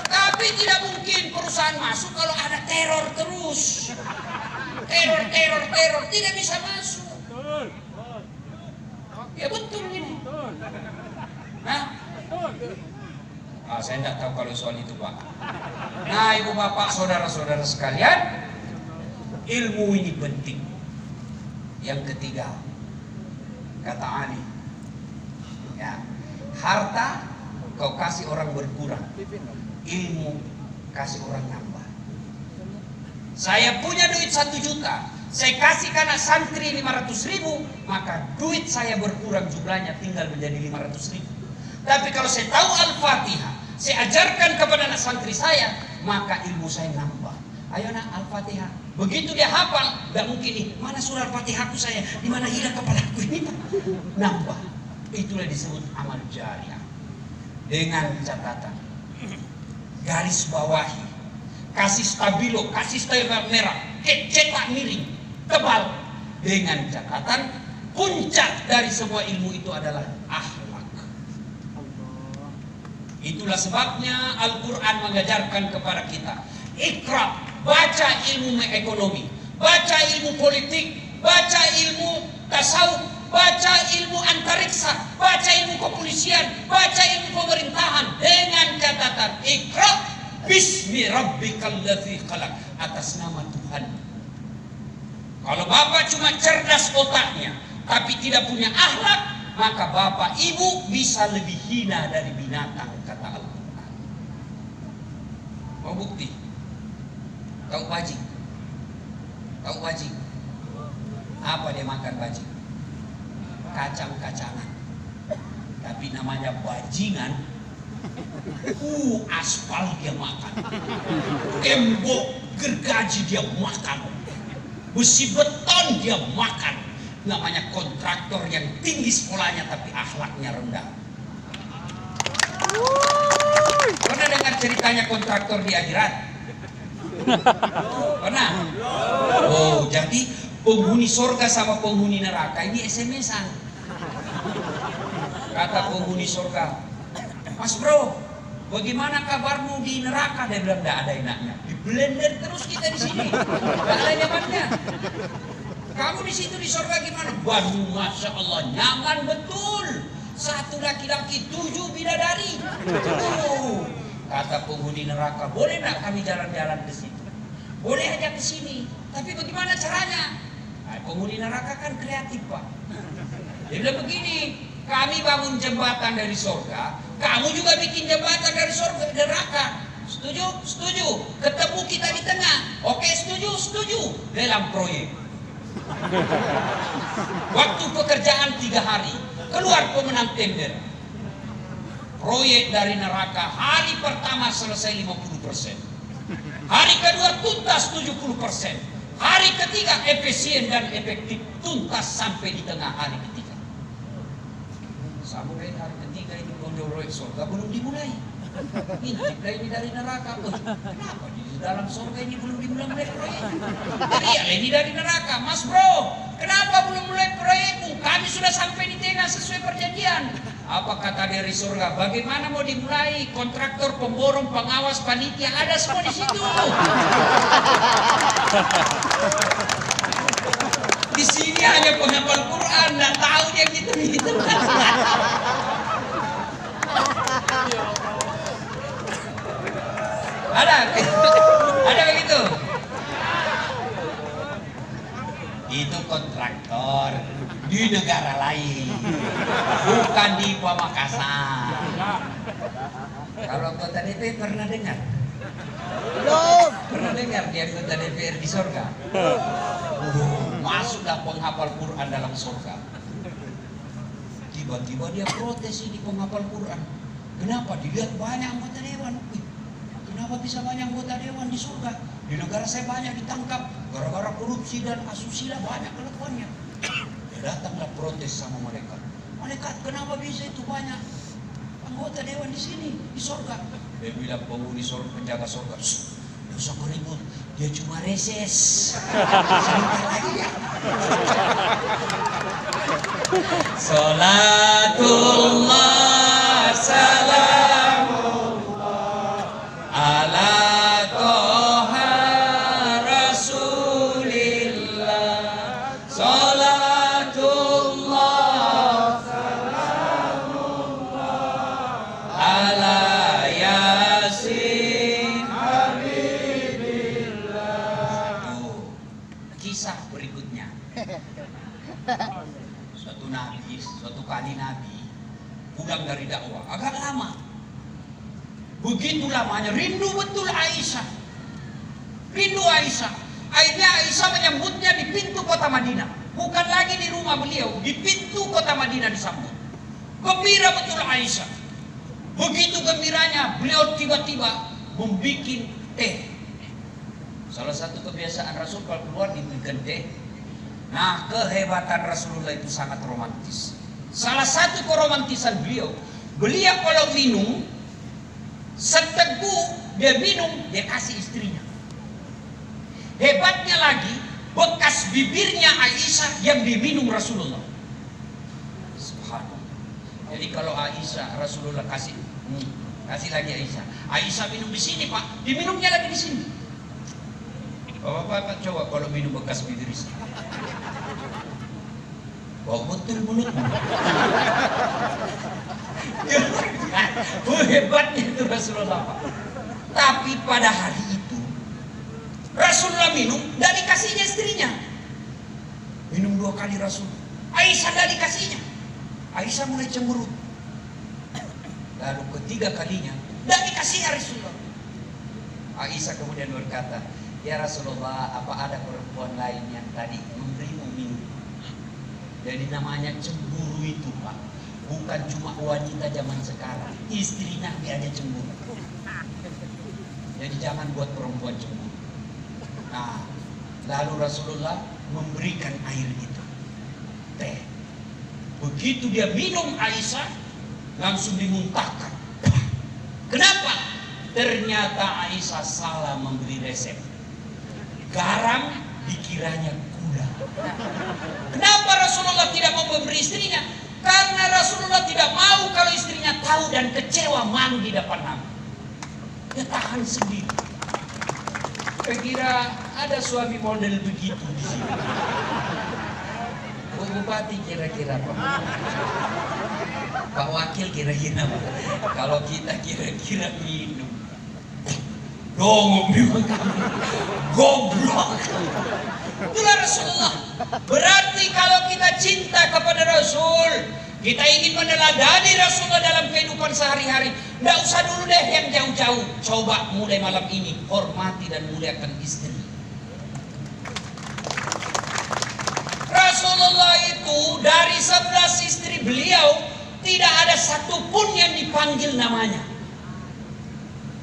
Tapi tidak mungkin perusahaan masuk kalau ada teror terus. Teror, tidak bisa masuk. Ya betul ini. Nah, saya tidak tahu kalau soal itu Pak. Nah ibu bapak saudara-saudara sekalian, ilmu ini penting. Yang ketiga, kata Ali, ya, harta kau kasih orang berkurang, ilmu kasih orang nambah. Saya punya duit 1 juta, saya kasih ke anak santri 500.000, maka duit saya berkurang jumlahnya tinggal menjadi 500.000. Tapi kalau saya tahu Al-Fatihah, saya ajarkan kepada anak santri saya, maka ilmu saya nambah. Ayo nak Al-Fatihah. Begitu dia hafal, gak mungkin nih, mana surah Al-Fatihahku saya, di mana hilang kepalaku ini Pak. Nambah. Itulah disebut amal jariah. Dengan catatan, garis bawahi, kasih stabilo, kasih stempel merah, cetak miring, tebal. Dengan catatan, puncak dari semua ilmu itu adalah akhlak. Itulah sebabnya Al-Quran mengajarkan kepada kita, Iqra, baca ilmu ekonomi, baca ilmu politik, baca ilmu tasawuf, baca ilmu antariksa, baca ilmu kepolisian, baca ilmu pemerintahan dengan catatan Iqra bismi rabbikal ladzi khalaq, atas nama Tuhan. Kalau bapak cuma cerdas otaknya tapi tidak punya akhlak, maka bapak ibu bisa lebih hina dari binatang, kata Al-Quran. Mau bukti? Tahu bajing? Tahu bajing? Apa dia makan bajing? Kacang-kacangan. Tapi namanya bajingan. Aspal dia makan. Tembok gergaji dia makan. Besi beton dia makan. Namanya kontraktor yang tinggi sekolahnya tapi akhlaknya rendah. Pernah dengar ceritanya kontraktor di akhirat? Pernah? Oh, jadi penghuni surga sama penghuni neraka ini SMS-an. Kata penghuni surga, Mas bro, bagaimana kabarmu di neraka? Dia bilang, tidak ada enaknya. Di blender terus kita di sini, tidak ada nyamannya. Kamu di situ di surga gimana? Waduh, masya Allah, nyaman betul. 1 laki-laki 7 bidadari. Kata penghuni neraka, boleh nggak kami jalan-jalan ke situ? Boleh aja ke sini. Tapi bagaimana caranya? Nah, penghuni neraka kan kreatif Pak. Dia bilang begini, kami bangun jembatan dari surga, kamu juga bikin jembatan dari surga neraka. Setuju? Setuju. Ketemu kita di tengah. Oke, setuju? Setuju. Dalam proyek. Waktu pekerjaan 3 hari, keluar pemenang tender. Proyek dari neraka hari pertama selesai 50%. Hari kedua tuntas 70%. Hari ketiga efisien dan efektif, tuntas sampai di tengah hari ketiga. Sampai hari ketiga ini proyek surga belum dimulai. Intip lah ini dari neraka. Kenapa di dalam surga ini belum dimulai proyek? Iya ini dari neraka. Mas bro, kenapa belum mulai proyekmu? Kami sudah sampai di tengah sesuai perjanjian. Apa kata dari surga? Bagaimana mau dimulai? Kontraktor, pemborong, pengawas, panitia ada semua di situ. Di sini hanya penghafal Quran, nggak tahu dia gitu. Ada begitu. Itu kontraktor di negara lain, bukan di Pamekasan. Kalau anggota DPR pernah dengar? Belum. Pernah dengar dia anggota DPR di surga? Masuklah penghafal Quran dalam surga. Di Tiba-tiba dia protes ini penghafal Quran. Kenapa? Dilihat banyak anggota dewan. Wih, kenapa bisa banyak anggota dewan di surga? Di negara saya banyak ditangkap gara-gara korupsi dan asusila, banyak kelakuannya. Ya datanglah protes sama mereka. Mereka kenapa bisa itu banyak anggota dewan di sini di surga? Dia bilang penghuni surga, penjaga surga, dosa keribut, dia cuma reses. Sebentar lagi ya. Salatullah salamullah ala toha rasulillah. Salatullah salamullah ala yasin habibillah. Tuh, kisah berikutnya. Suatu kali Nabi pulang dari dakwah agak lama. Begitu lamanya rindu betul Aisyah. Rindu Aisyah. Akhirnya Aisyah menyambutnya di pintu kota Madinah. Bukan lagi di rumah beliau, di pintu kota Madinah disambut. Gembira betul Aisyah. Begitu gembiranya, beliau tiba-tiba membuat teh. Salah satu kebiasaan Rasul kalau keluar diberikan teh. Nah, kehebatan Rasulullah itu sangat romantis. Salah satu keromantisan beliau kalau minum, seteguk dia minum, dia kasih istrinya. Hebatnya lagi, bekas bibirnya Aisyah yang diminum Rasulullah. Subhanallah. Jadi kalau Aisyah, Rasulullah kasih lagi Aisyah. Aisyah minum di sini, Pak, diminumnya lagi di sini. Bapak-bapak coba kalau minum bekas bibir istri. Bau betul mulutmu. Hebatnya itu Rasulullah, Pak. Tapi pada hari itu Rasulullah minum, tidak dikasihnya istrinya. Minum 2 kali Rasul. Aisyah tidak dikasihnya. Aisyah mulai cemberut. Lalu ketiga kalinya tidak dikasih Rasulullah. Aisyah kemudian berkata, ya Rasulullah, apa ada perempuan lain yang tadi memberimu minum? Jadi namanya cemburu itu, Pak. Bukan cuma wanita zaman sekarang, istri Nabi aja cemburu. Jadi jangan buat perempuan cemburu. Nah, lalu Rasulullah memberikan air itu, teh. Begitu dia minum Aisyah, langsung dimuntahkan. Kenapa? Ternyata Aisyah salah memberi resep. Garam dikiranya gula. Kenapa Rasulullah tidak mau memberi istrinya? Karena Rasulullah tidak mau kalau istrinya tahu dan kecewa malu di depan Nabi. Dia tahan sendiri. Saya kira ada suami model begitu di sini. Bu Bupati kira-kira Pak. Pak Wakil kira-kira Pak. Kalau kita kira-kira minum. Dongong memang kamu. Goblok. Itulah Rasulullah. Berarti kalau kita cinta kepada Rasul, kita ingin meneladani Rasulullah dalam kehidupan sehari-hari, tidak usah dulu deh yang jauh-jauh. Coba mulai malam ini hormati dan muliakan istri. Rasulullah itu dari 11 istri beliau tidak ada satupun yang dipanggil namanya.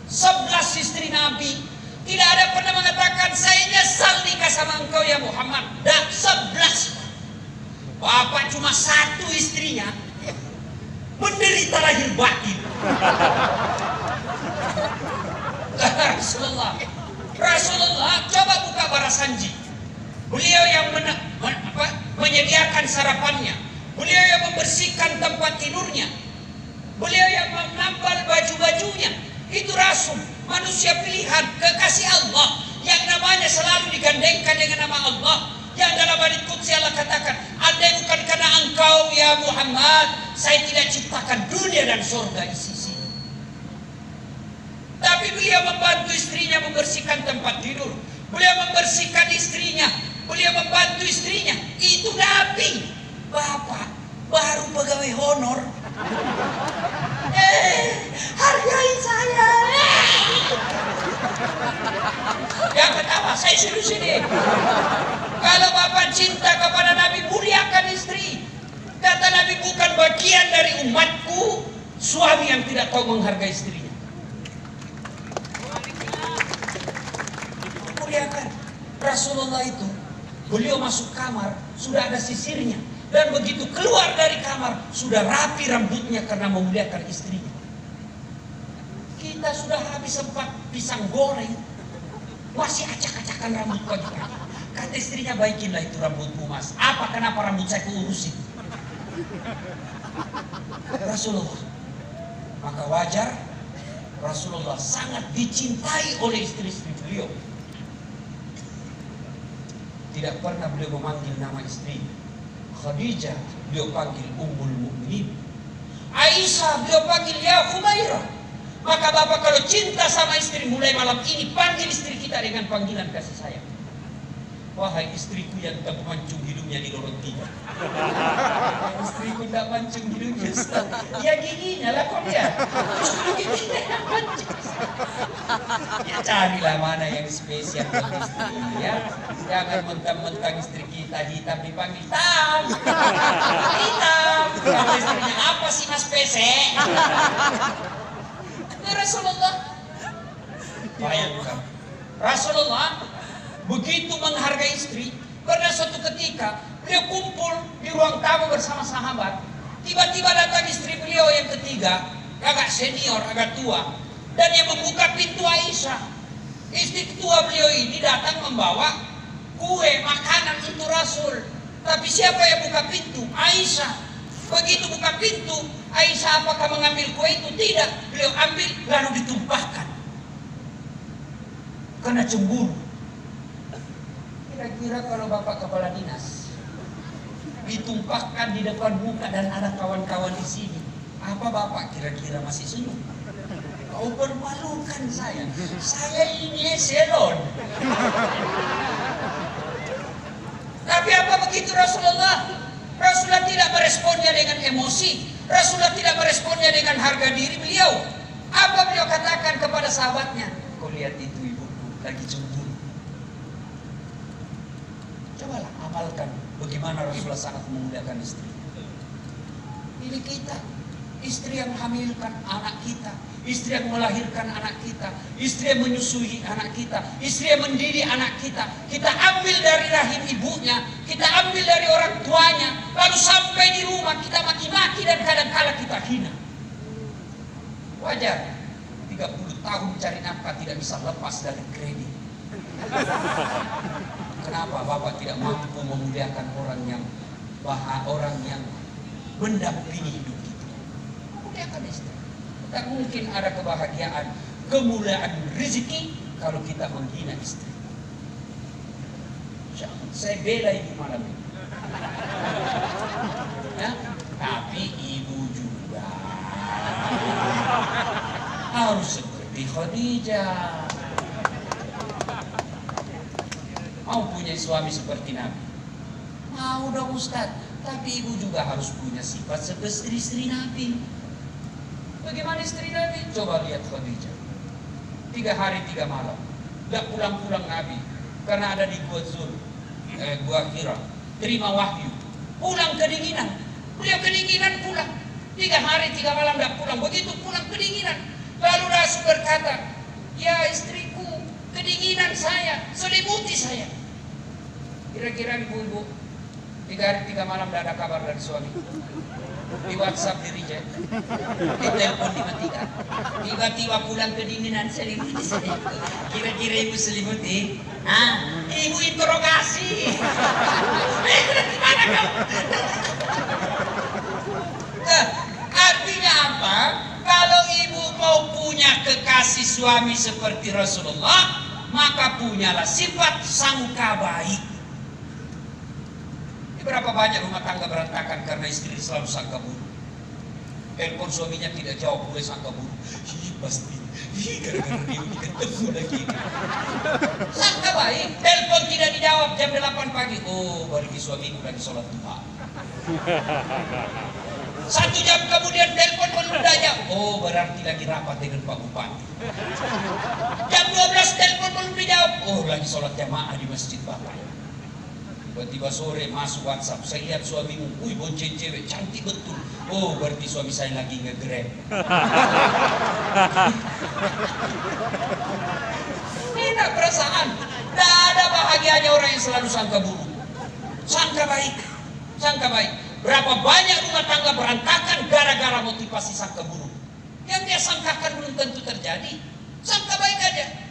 11 istri Nabi tidak ada pernah mengatakan saya nyesal nikah sama engkau ya Muhammad. Dan 11. Bapak cuma 1 istrinya menderita lahir batin. Rasulullah coba buka Barasanji. Beliau yang menyediakan sarapannya. Beliau yang membersihkan tempat tidurnya. Beliau yang menampal baju-bajunya. Itu Rasul, manusia pilihan, kekasih Allah yang namanya selalu digandengkan dengan nama Allah. Yang dalam hadits qudsi Allah katakan, andai bukan karena engkau ya Muhammad, saya tidak ciptakan dunia dan surga di sisi. Tapi beliau membantu istrinya membersihkan tempat tidur. Beliau membersihkan istrinya. Beliau membantu istrinya. Itu Nabi. Bapak baru pegawai honor. Hargai saya. Yang pertama, saya suruh sini. Kalau Bapak cinta kepada Nabi, muliakan istri. Kata Nabi, bukan bagian dari umatku suami yang tidak tahu menghargai istrinya. Muliakan Rasulullah itu, beliau masuk kamar sudah ada sisirnya, dan begitu keluar dari kamar sudah rapi rambutnya karena memuliakan istrinya. Kita sudah habis 4 pisang goreng, masih acak-acakan rambut pagi-pagi. Kata istrinya, baikinlah itu rambutmu mas. Apa, kenapa rambut saya kuurusin? Rasulullah. Maka wajar Rasulullah sangat dicintai oleh istri-istri beliau. Tidak pernah beliau memanggil nama istri. Khadijah beliau panggil Ummul Mukminin. Aisyah beliau panggil ya Humairah. Maka bapak kalau cinta sama istri, mulai malam ini panggil istri kita dengan panggilan kasih sayang. Wahai istriku yang tak mancung hidungnya di lorong 3. Istriku tak mancung hidungnya, Ustaz. Ya giginya lah kok dia. Justru giginya yang mancung. Ya carilah mana yang spesial buat istri ya. Jangan mentang-mentang istri kita hitam dipanggil hitam. Hitam. Kalau istrinya apa sih mas pesek? Ya Rasulullah. Bayangkan. Rasulullah begitu menghargai istri. Pernah suatu ketika beliau kumpul di ruang tamu bersama sahabat. Tiba-tiba datang istri beliau yang ketiga, agak senior, agak tua, dan yang membuka pintu Aisyah. Istri tua beliau ini datang membawa kue, makanan untuk Rasul. Tapi siapa yang buka pintu? Aisyah. Begitu buka pintu, Aisyah apakah mengambil kue itu? Tidak. Beliau ambil lalu ditumpahkan. Karena cemburu. Kira-kira kalau bapak kepala dinas ditumpahkan di depan muka dan ada kawan-kawan di sini, apa bapak kira-kira masih senyum? Kau permalukan saya. Saya ini eselon. Tapi apa begitu Rasulullah? Rasulullah tidak meresponnya dengan emosi. Rasulullah tidak meresponnya dengan harga diri beliau. Apa beliau katakan kepada sahabatnya? Kau lihat itu ibuku lagi cemburu. Cobalah amalkan bagaimana Rasulullah sangat memuliakan istri. Ini kita, istri yang hamilkan anak kita, istri yang melahirkan anak kita, istri yang menyusui anak kita, istri yang mendidik anak kita. Kita ambil dari rahim ibunya, kita ambil dari orang tuanya, lalu sampai di rumah kita maki-maki dan kadang-kala kita hina. Wajar, 30 tahun cari nafkah tidak bisa lepas dari kredit. Kenapa bapak tidak mampu memuliakan orang yang mendampingi hidup kita? Muliakan istri. Tak mungkin ada kebahagiaan, kemuliaan rezeki kalau kita menghina istri. Saya bela ibu malam ini. Ya? Tapi ibu juga harus seperti Khadijah. Mau punya suami seperti Nabi? Mau dong Ustaz. Tapi ibu juga harus punya sifat seperti istri Nabi. Bagaimana istri Nabi? Coba lihat Khadijah. 3 hari 3 malam. Gak pulang-pulang Nabi. Karena ada di Gua Hira. Terima wahyu. Pulang kedinginan. Beliau kedinginan pulang. 3 hari 3 malam gak pulang. Begitu pulang kedinginan. Lalu Rasul berkata, ya istriku, kedinginan saya, selimuti saya. Kira-kira ibu-ibu 3 hari 3 malam tidak ada kabar dari suami. Di WhatsApp di reject, di telepon dimatikan. Tiba-tiba pulang kedinginan, selimuti saya. Kira-kira ibu selimuti? Ibu interogasi. Gimana kamu? Artinya apa? Kalau ibu mau punya kekasih suami seperti Rasulullah, maka punyalah sifat sangka baik. Berapa banyak rumah tangga berantakan karena istri selalu sangka buruk. Telepon suaminya tidak jawab, boleh sangka buruk. Pasti. Gara-gara dia ini ketemu lagi. Sangka baik. Telepon tidak dijawab jam 8 pagi. Oh, balik suamiku lagi sholat duha. 1 jam kemudian telepon menundanya. Oh, berarti lagi rapat dengan Pak Bupati. Jam 12 telepon belum dijawab. Oh, lagi sholat jamaah di masjid Bapak. Tiba-tiba sore masuk WhatsApp, saya lihat suamimu, bonceng cewek, cantik betul. Oh, berarti suami saya lagi nge-grab. Enak perasaan. Tidak ada bahagianya orang yang selalu sangka buruk. Sangka baik, sangka baik. Berapa banyak rumah tangga berantakan gara-gara motivasi sangka buruk. Yang dia sangkakan belum tentu terjadi. Sangka baik aja.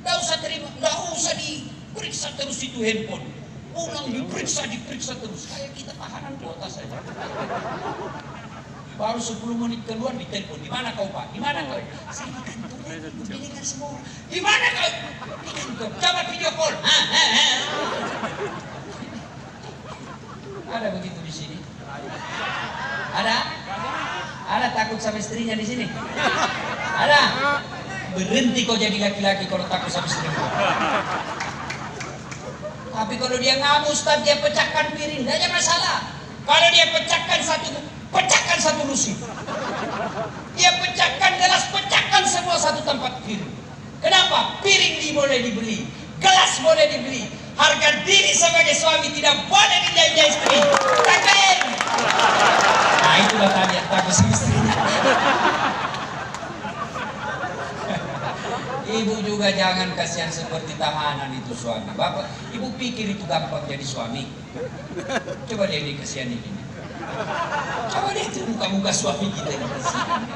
Tidak usah terima, tidak usah diperiksa terus itu handphone. Pulang diperiksa terus. Kayak kita tahanan kota saja. Baru 10 menit keluar ditelepon. Di mana kau Pak? Di mana kau? Saya di kantor. Dengan semua orang. Di mana kau? Di kantor. Coba video call. Ada begitu di sini? Ada? Ada takut sama istrinya di sini? Ada? Berhenti kau jadi laki-laki kalau takut sama istrinya. Tapi kalau dia ngamuk Ustaz, dia pecahkan piring, tidak ada masalah. Kalau dia pecahkan satu lusin. Dia pecahkan gelas, pecahkan semua satu tempat piring. Kenapa? Piring boleh dibeli, gelas boleh dibeli. Harga diri sebagai suami tidak boleh dijaga istri. Takkan. Nah itulah tadi yang takut sama istrinya. Ibu juga jangan kasihan seperti tahanan itu suami. Bapak, ibu pikir itu gampang jadi suami? Coba dia dikasihani gini. Coba dia itu muka-muka suami kita dikasihani.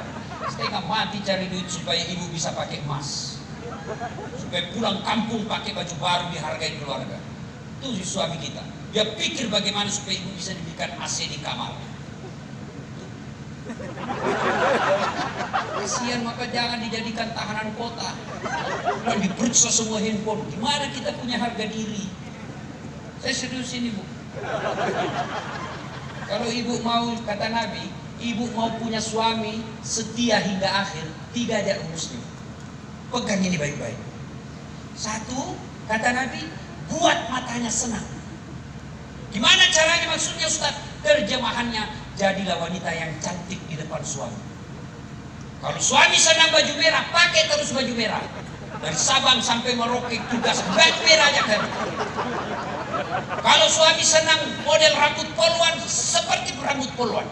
Setengah mati cari duit supaya ibu bisa pakai emas. Supaya pulang kampung pakai baju baru dihargai keluarga. Itu si suami kita. Dia pikir bagaimana supaya ibu bisa diberikan AC di kamar. Kasihan, maka jangan dijadikan tahanan kota. Dan diperiksa semua handphone. Gimana kita punya harga diri? Saya serius ini Bu. Kalau ibu mau, kata Nabi, ibu mau punya suami setia hingga akhir, 3 aja rumusnya. Pegang ini baik-baik. 1, kata Nabi, buat matanya senang. Gimana caranya maksudnya Ustaz? Terjemahannya, jadilah wanita yang cantik di depan suami. Kalau suami senang baju merah, pakai terus baju merah. Dari Sabang sampai Merauke tugas baju merah aja kan. Kalau suami senang model rambut poluan, seperti rambut poluan.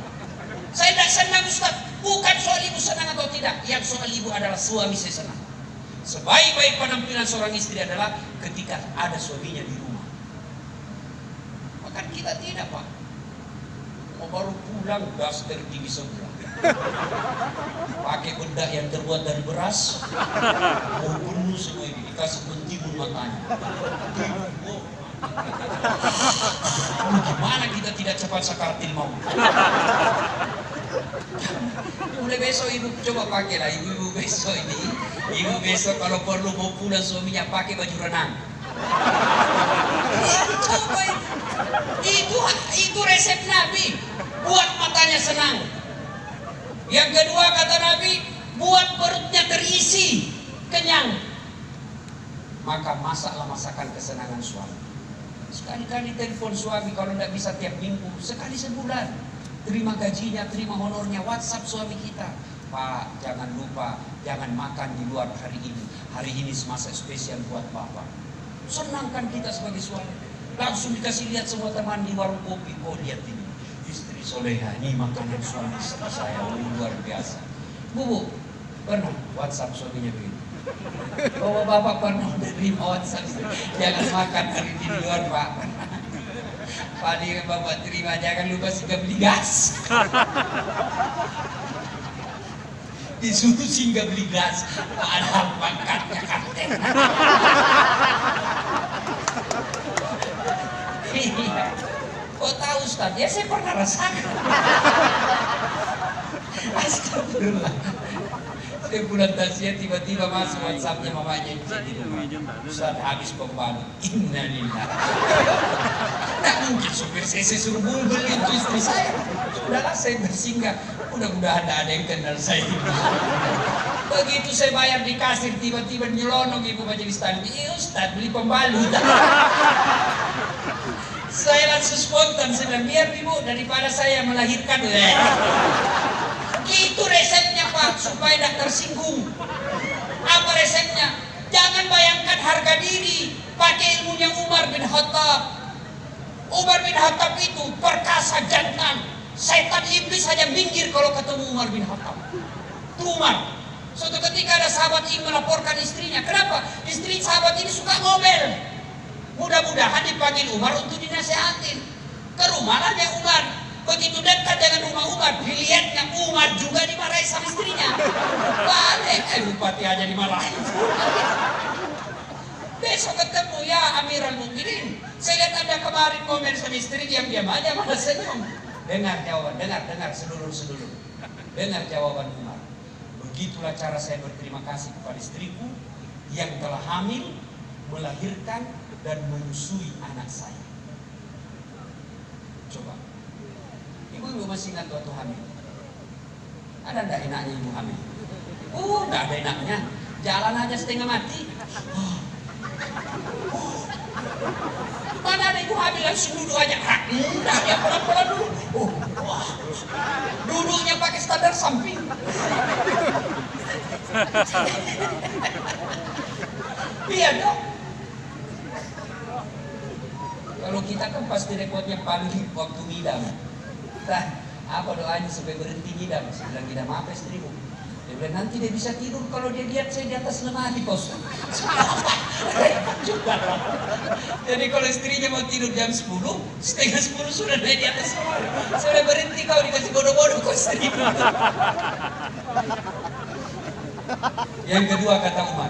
Saya tidak senang Ustaz, bukan soal ibu senang atau tidak. Yang soal ibu adalah suami saya senang. Sebaik-baik penampilan seorang istri adalah ketika ada suaminya di rumah. Maka kita tidak Pak. Mau baru pulang gas tertinggi sebelah. Pakai bedak yang terbuat dari beras, mau bunuh semua ini, dikasih mentimun matanya. Gimana kita tidak cepat sakaratil maut? Mulai besok ibu coba pakai lah, ibu besok ini, ibu besok kalau perlu mau pulang suaminya pakai baju renang. Coba itu resep Nabi, buat matanya senang. Yang kedua kata Nabi, buat perutnya terisi, kenyang. Maka masaklah masakan kesenangan suami. Sekali-kali telepon suami, kalau tidak bisa tiap minggu, sekali sebulan. Terima gajinya, terima honornya, WhatsApp suami kita. Pak, jangan lupa, jangan makan di luar hari ini. Hari ini semasa spesial buat Bapak. Senangkan kita sebagai suami. Langsung dikasih lihat semua teman di warung kopi. Oh lihat ini. Istri soleha, ini makanan suami istri saya, luar biasa. Bu, pernah WhatsApp suaminya begini? Oh Bapak pernah menerima WhatsApp, jangan makan hari ini di luar Pak. Paling Bapak terima, jangan lupa singgah beli gas. Disuruh singgah beli gas, padahal pangkatnya kapten. Kok tahu Ustaz? Ya saya pernah rasakan. Astagfirullah. Saya bulan tasya tiba-tiba masuk WhatsAppnya mamanya di rumah. Ustaz habis pembalut. Innalillah. Tak mungkin supir saya suruh bulbul itu istri saya. Sudahlah saya bersinggah. Mudah-mudahan ada yang kenal saya. Begitu saya bayar di kasir, tiba-tiba nyelonong ibu majelis taklim. Ustaz beli pembalut. Saya langsung spontan, saya bilang, biar ibu daripada saya melahirkan. Itu resepnya Pak, supaya tidak tersinggung. Apa resepnya? Jangan bayangkan harga diri, pakai ilmunya Umar bin Khattab. Umar bin Khattab itu perkasa, jantan. Setan iblis hanya minggir kalau ketemu Umar bin Khattab. Umar. Suatu ketika ada sahabat ini melaporkan istrinya. Kenapa? Istri sahabat ini suka ngomel. Mudah-mudahan dipanggil Umar untuk dinasehatin. Ke rumahnya Umar. Begitu dekat dengan rumah Umar, dilihatnya Umar juga dimarahi sama istrinya. Balik, bupati aja dimarahi. Besok ketemu, ya Amirul Mukminin, saya lihat Anda kemarin komen sama istri, diam-diam aja malah senyum. Dengar jawaban, dengar sedulur-sedulur. Dengar jawaban Umar. Begitulah cara saya berterima kasih kepada istriku yang telah hamil, melahirkan, dan menyusui anak saya. Coba. Ibu masih ingat waktu hamil? Ada enggak enaknya ibu hamil? Enggak ada enaknya. Jalan aja setengah mati. Mana ada ibu hamil langsung duduk aja? Enggak, ya pelan-pelan dulu. Duduknya pakai standar samping. Iya dong. Kalau kita kan pasti repotnya paling waktu ngidam. Nah, apa doanya supaya berhenti ngidam? Saya bilang, ngidam apa istrimu? Dia bilang, nanti dia bisa tidur kalau dia lihat saya di atas lemari, bos. Jadi kalau istrinya mau tidur jam 10, setengah 10 sudah naik di atas lemari. Sudah berhenti kau dikasih bodoh-bodoh kau istrimu. Yang kedua kata Umar,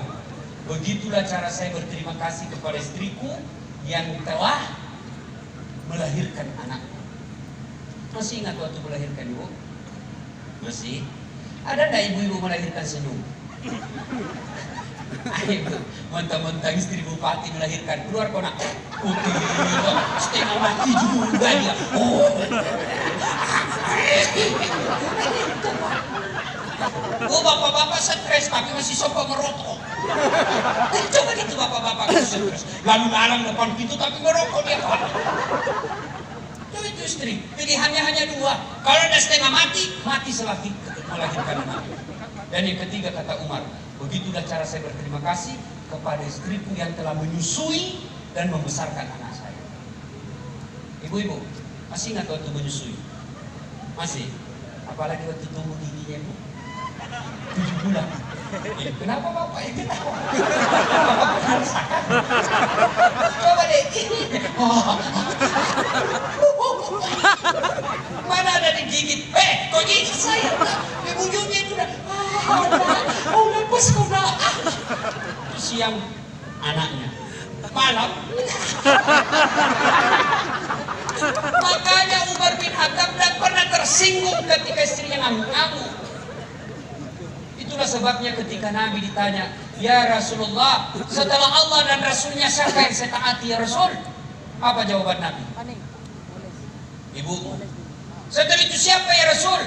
begitulah cara saya berterima kasih kepada istriku yang telah melahirkan anakku. Masih ingat waktu melahirkan ibu? Masih? Ada enggak ibu-ibu melahirkan senyum? Ayo, mentang-mentang istri bupati melahirkan, keluar kau nak putih, setengah mati juga dia. Bapak-bapak stres tapi masih sopo merokok. Coba gitu bapak-bapak stres. Lalu lalang depan pintu tapi merokok dia. Itu istri, pilihannya hanya dua. Kalau ada setengah mati, mati setelah melahirkan anak. Dan yang ketiga kata Umar, begitulah cara saya berterima kasih kepada istriku yang telah menyusui dan membesarkan anak saya. Ibu-ibu, masih ingat waktu menyusui? Masih? Apalagi waktu tumbuh giginya bu? 7 bulan. Kenapa bapak ya ketawa? Bapak merasakan. Coba deh. Mana ada digigit? Kok gigit saya? Ibu-ibunya itu udah. Lepas kau dah. Siang anaknya. Malam. Makanya Umar bin Khattab tidak pernah tersinggung ketika istrinya ngamuk-ngamuk. Itulah sebabnya ketika Nabi ditanya, ya Rasulullah, setelah Allah dan Rasulnya siapa yang saya taati ya Rasul? Apa jawaban Nabi? Ibumu. Setelah itu siapa ya Rasul?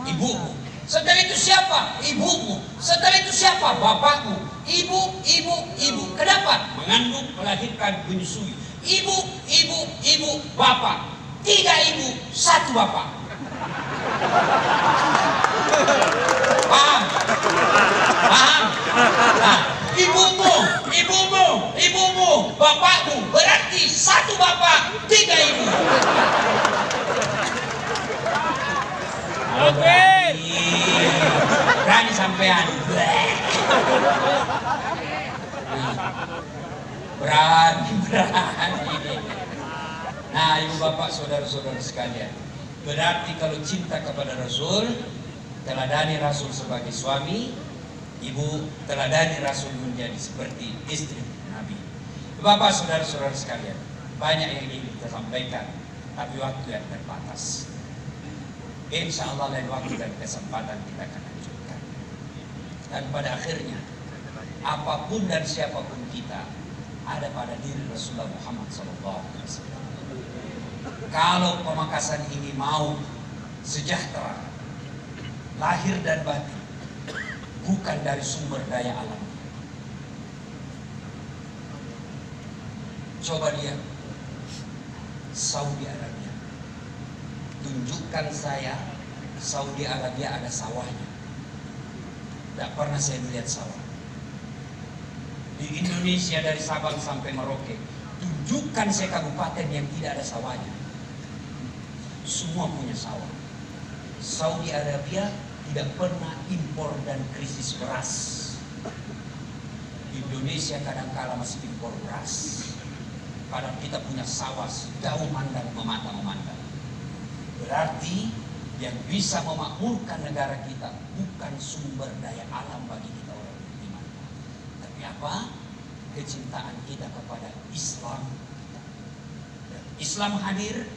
Ibumu. Setelah itu siapa? Ibumu. Setelah itu siapa? Bapakmu. Ibu. Kenapa? Mengandung, melahirkan, menyusui. Ibu, bapak. 3 ibu, 1 bapak. Paham? Nah, ibumu, bapakmu, berarti 1 bapak, 3 ibu. Oke. Berani sampean. Berani. Nah, ibu bapak, saudara-saudara sekalian, berarti kalau cinta kepada Rasul, teladani Rasul sebagai suami, ibu teladani Rasul menjadi seperti istri Nabi. Bapak, saudara-saudara sekalian, banyak yang ingin kita sampaikan, tapi waktu yang terbatas. Insya Allah lain waktu dan kesempatan kita akan lanjutkan. Dan pada akhirnya, apapun dan siapapun kita, ada pada diri Rasulullah Muhammad SAW. Kalau Pamekasan ini mau sejahtera, lahir dan batin, bukan dari sumber daya alam. Coba lihat Saudi Arabia. Tunjukkan saya Saudi Arabia ada sawahnya. Tidak pernah saya melihat sawah. Di Indonesia dari Sabang sampai Merauke Tunjukkan saya kabupaten yang tidak ada sawahnya. Semua punya sawah. Saudi Arabia tidak pernah impor dan krisis beras. Indonesia kadang-kala masih impor beras. Padahal kita punya sawah jauh mandang memandang. Berarti yang bisa memakmurkan negara kita bukan sumber daya alam bagi kita orang beriman, tapi apa? Kecintaan kita kepada Islam. Dan Islam hadir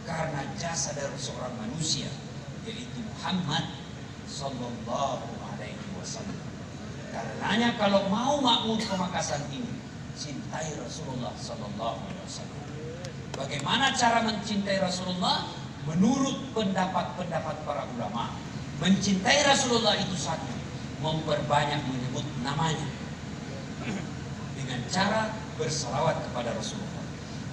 karena jasa dari seorang manusia, yaitu Muhammad Sallallahu Alaihi Wasallam. Karenanya kalau mau makmur Pamekasan ini, cintai Rasulullah Sallallahu Alaihi Wasallam. Bagaimana cara mencintai Rasulullah? Menurut pendapat-pendapat para ulama, mencintai Rasulullah itu satu, memperbanyak menyebut namanya dengan cara bersalawat kepada Rasulullah.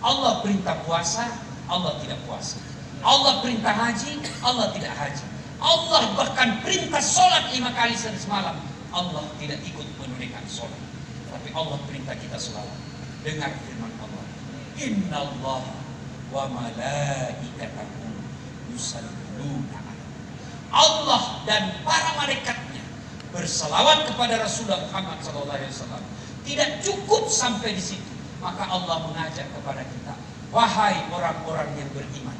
Allah perintah puasa, Allah tidak puasa. Allah perintah haji, Allah tidak haji. Allah bahkan perintah sholat 5 kali semalam, Allah tidak ikut menunaikan sholat. Tapi Allah perintah kita selalu. Dengar firman Allah, Innallah wa malaikatahu yusalluna ala. Allah dan para malaikatnya berselawat kepada Rasulullah Muhammad SAW. Tidak cukup sampai di situ, maka Allah mengajak kepada kita, wahai orang-orang yang beriman,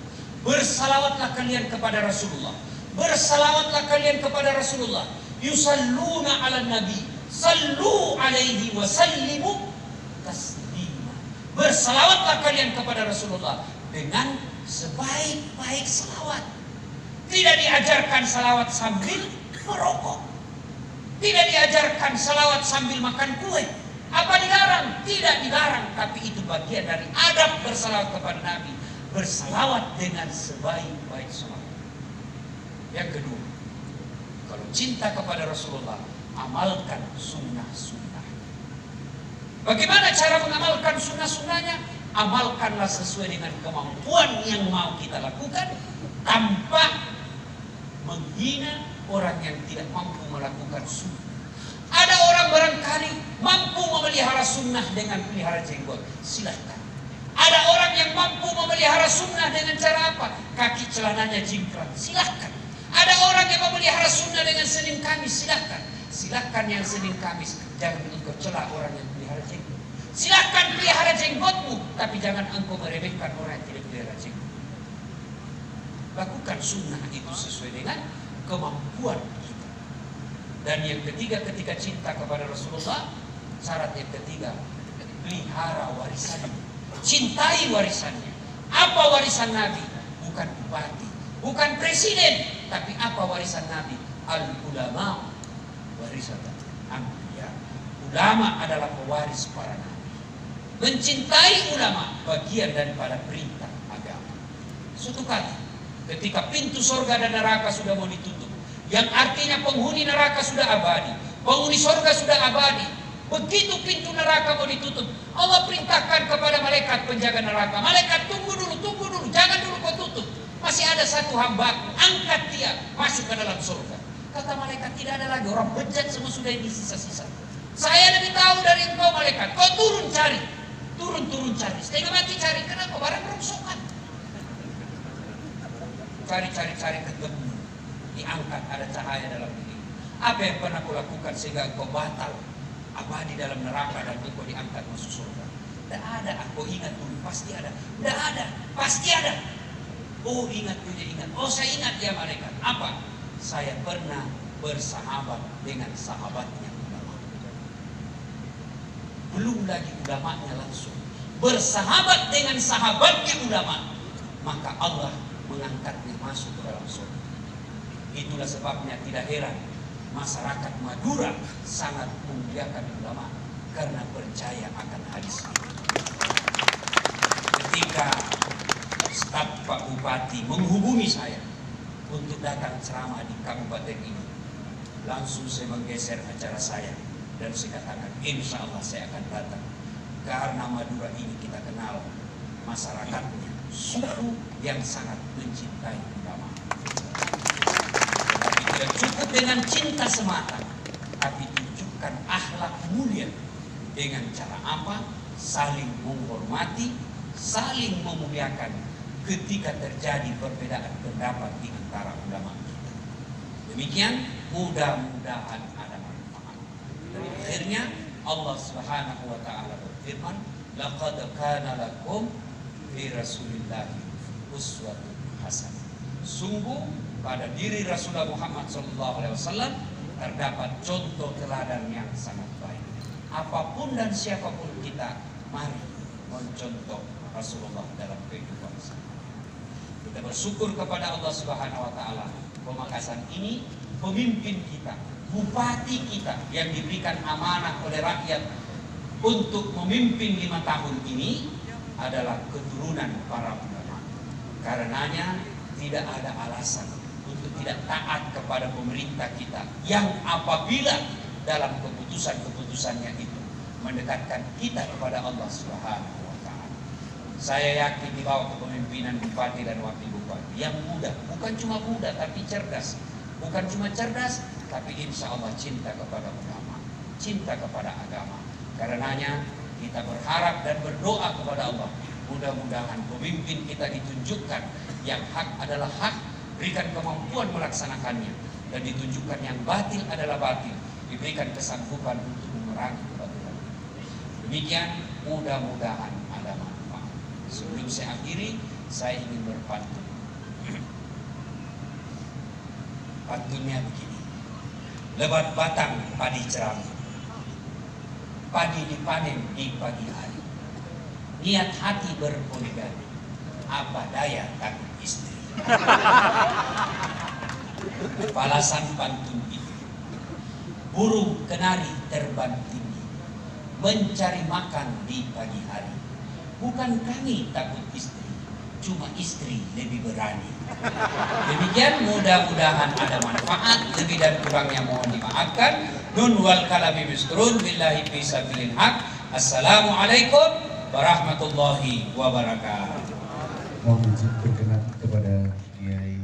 bersalawatlah kalian kepada Rasulullah. Bersalawatlah kalian kepada Rasulullah. Yusalluna ala nabi, sallu alaihi wa sallimu taslima. Bersalawatlah kalian kepada Rasulullah dengan sebaik-baik salawat. Tidak diajarkan salawat sambil merokok. Tidak diajarkan salawat sambil makan kue. Apa dilarang? Tidak dilarang, tapi itu bagian dari adab bersalawat kepada Nabi. Bersalawat dengan sebaik-baik salawat. Yang kedua, kalau cinta kepada Rasulullah, amalkan sunnah-sunnah. Bagaimana cara mengamalkan sunnah-sunnahnya? Amalkanlah sesuai dengan kemampuan yang mau kita lakukan, tanpa menghina orang yang tidak mampu melakukan sunnah. Ada orang barangkali mampu memelihara sunnah dengan pelihara jenggot, silahkan. Ada orang yang mampu memelihara sunnah dengan cara apa? Kaki celananya jingkrak, silahkan. Ada orang yang memelihara sunnah dengan Senin Kamis, silahkan. Silahkan yang Senin Kamis, jangan engkau celah orang yang pelihara jenggot. Silahkan pelihara jenggotmu, tapi jangan engkau meremehkan orang yang tidak pelihara jenggot. Lakukan sunnah itu sesuai dengan kemampuan kita. Dan yang ketiga, ketika cinta kepada Rasulullah, syarat yang ketiga, pelihara warisannya. Cintai warisannya. Apa warisan Nabi? Bukan bupati, bukan presiden, tapi apa warisan Nabi? Al-ulama warisatan anbiya. Ulama adalah pewaris para nabi. Mencintai ulama bagian daripada perintah agama. Suatu kali ketika pintu surga dan neraka sudah mau ditutup, yang artinya penghuni neraka sudah abadi, penghuni surga sudah abadi. Begitu pintu neraka mau ditutup, Allah perintahkan kepada malaikat penjaga neraka, malaikat tunggu dulu, jangan dulu kau tutup. Masih ada satu hamba, angkat dia masuk ke dalam surga. Kata malaikat, tidak ada lagi, orang bejat semua sudah ini sisa-sisa. Saya lebih tahu dari engkau malaikat, kau turun cari, turun cari, setengah mati cari, kenapa? Barang rongsokan. Cari ketemu, diangkat, ada cahaya dalam diri. Apa yang pernah kau lakukan sehingga engkau batal abadi dalam neraka dan engkau diangkat masuk surga? Tidak ada. Aku ingat dulu, pasti ada. Tidak ada, pasti ada. Oh ingat. Oh saya ingat ya malaikat. Apa? Saya pernah bersahabat dengan sahabatnya ulama. Belum lagi ulamanya langsung bersahabat dengan sahabatnya ulama, maka Allah mengangkatnya masuk ke dalam surga. Itulah sebabnya tidak heran masyarakat Madura sangat memuliakan ulama karena percaya akan hadis ini. Ketika staf Pak Bupati menghubungi saya untuk datang ceramah di kabupaten ini, langsung saya menggeser acara saya dan saya katakan, insya Allah saya akan datang, karena Madura ini kita kenal masyarakatnya suku yang sangat mencintai ulama. Tapi tidak cukup dengan cinta semata, tapi tunjukkan akhlak mulia. Dengan cara apa? saling menghormati, saling memuliakan ketika terjadi perbedaan pendapat di antara ulama kita. Demikian, mudah-mudahan ada manfaat. Dan akhirnya Allah Subhanahu wa taala berfirman, laqad kana lakum fi Rasulillahi uswatun hasanah. Sungguh pada diri Rasulullah Muhammad SAW terdapat contoh teladan yang sangat baik. Apapun dan siapapun kita, mari mencontoh Rasulullah dalam kehidupan sehari-hari. Kita bersyukur kepada Allah Subhanahu wa taala, Pemakasan ini pemimpin kita, bupati kita yang diberikan amanah oleh rakyat untuk memimpin 5 tahun ini adalah keturunan para ulama. Karenanya tidak ada alasan untuk tidak taat kepada pemerintah kita yang apabila dalam keputusan-keputusannya itu mendekatkan kita kepada Allah Subhanahu wa taala. Saya yakin di bawah kepemimpinan bupati dan wakil bupati yang muda, bukan cuma muda tapi cerdas. Bukan cuma cerdas tapi insya Allah cinta kepada ulama, cinta kepada agama. Karenanya kita berharap dan berdoa kepada Allah, mudah-mudahan pemimpin kita ditunjukkan yang hak adalah hak, berikan kemampuan melaksanakannya, dan ditunjukkan yang batil adalah batil, diberikan kesanggupan untuk memerangi kebatilan. Demikian, mudah-mudahan ada manfaat. Sebelum saya akhiri, saya ingin berpantun. Pantunnya begini: lebat batang padi cerami, padi dipanen di pagi hari, niat hati berpoligami, apa daya takut istri. Balasan pantun itu, burung kenari terbang tinggi, mencari makan di pagi hari. Bukan kami takut istri, cuma istri lebih berani. Demikian, mudah-mudahan ada manfaat. Lebih dan kurangnya mohon dimaafkan. Nun wal kalami bisrun billahi fi sabilil haq. Assalamualaikum warahmatullahi wabarakatuh. Mohon izin berkenan kepada Kiai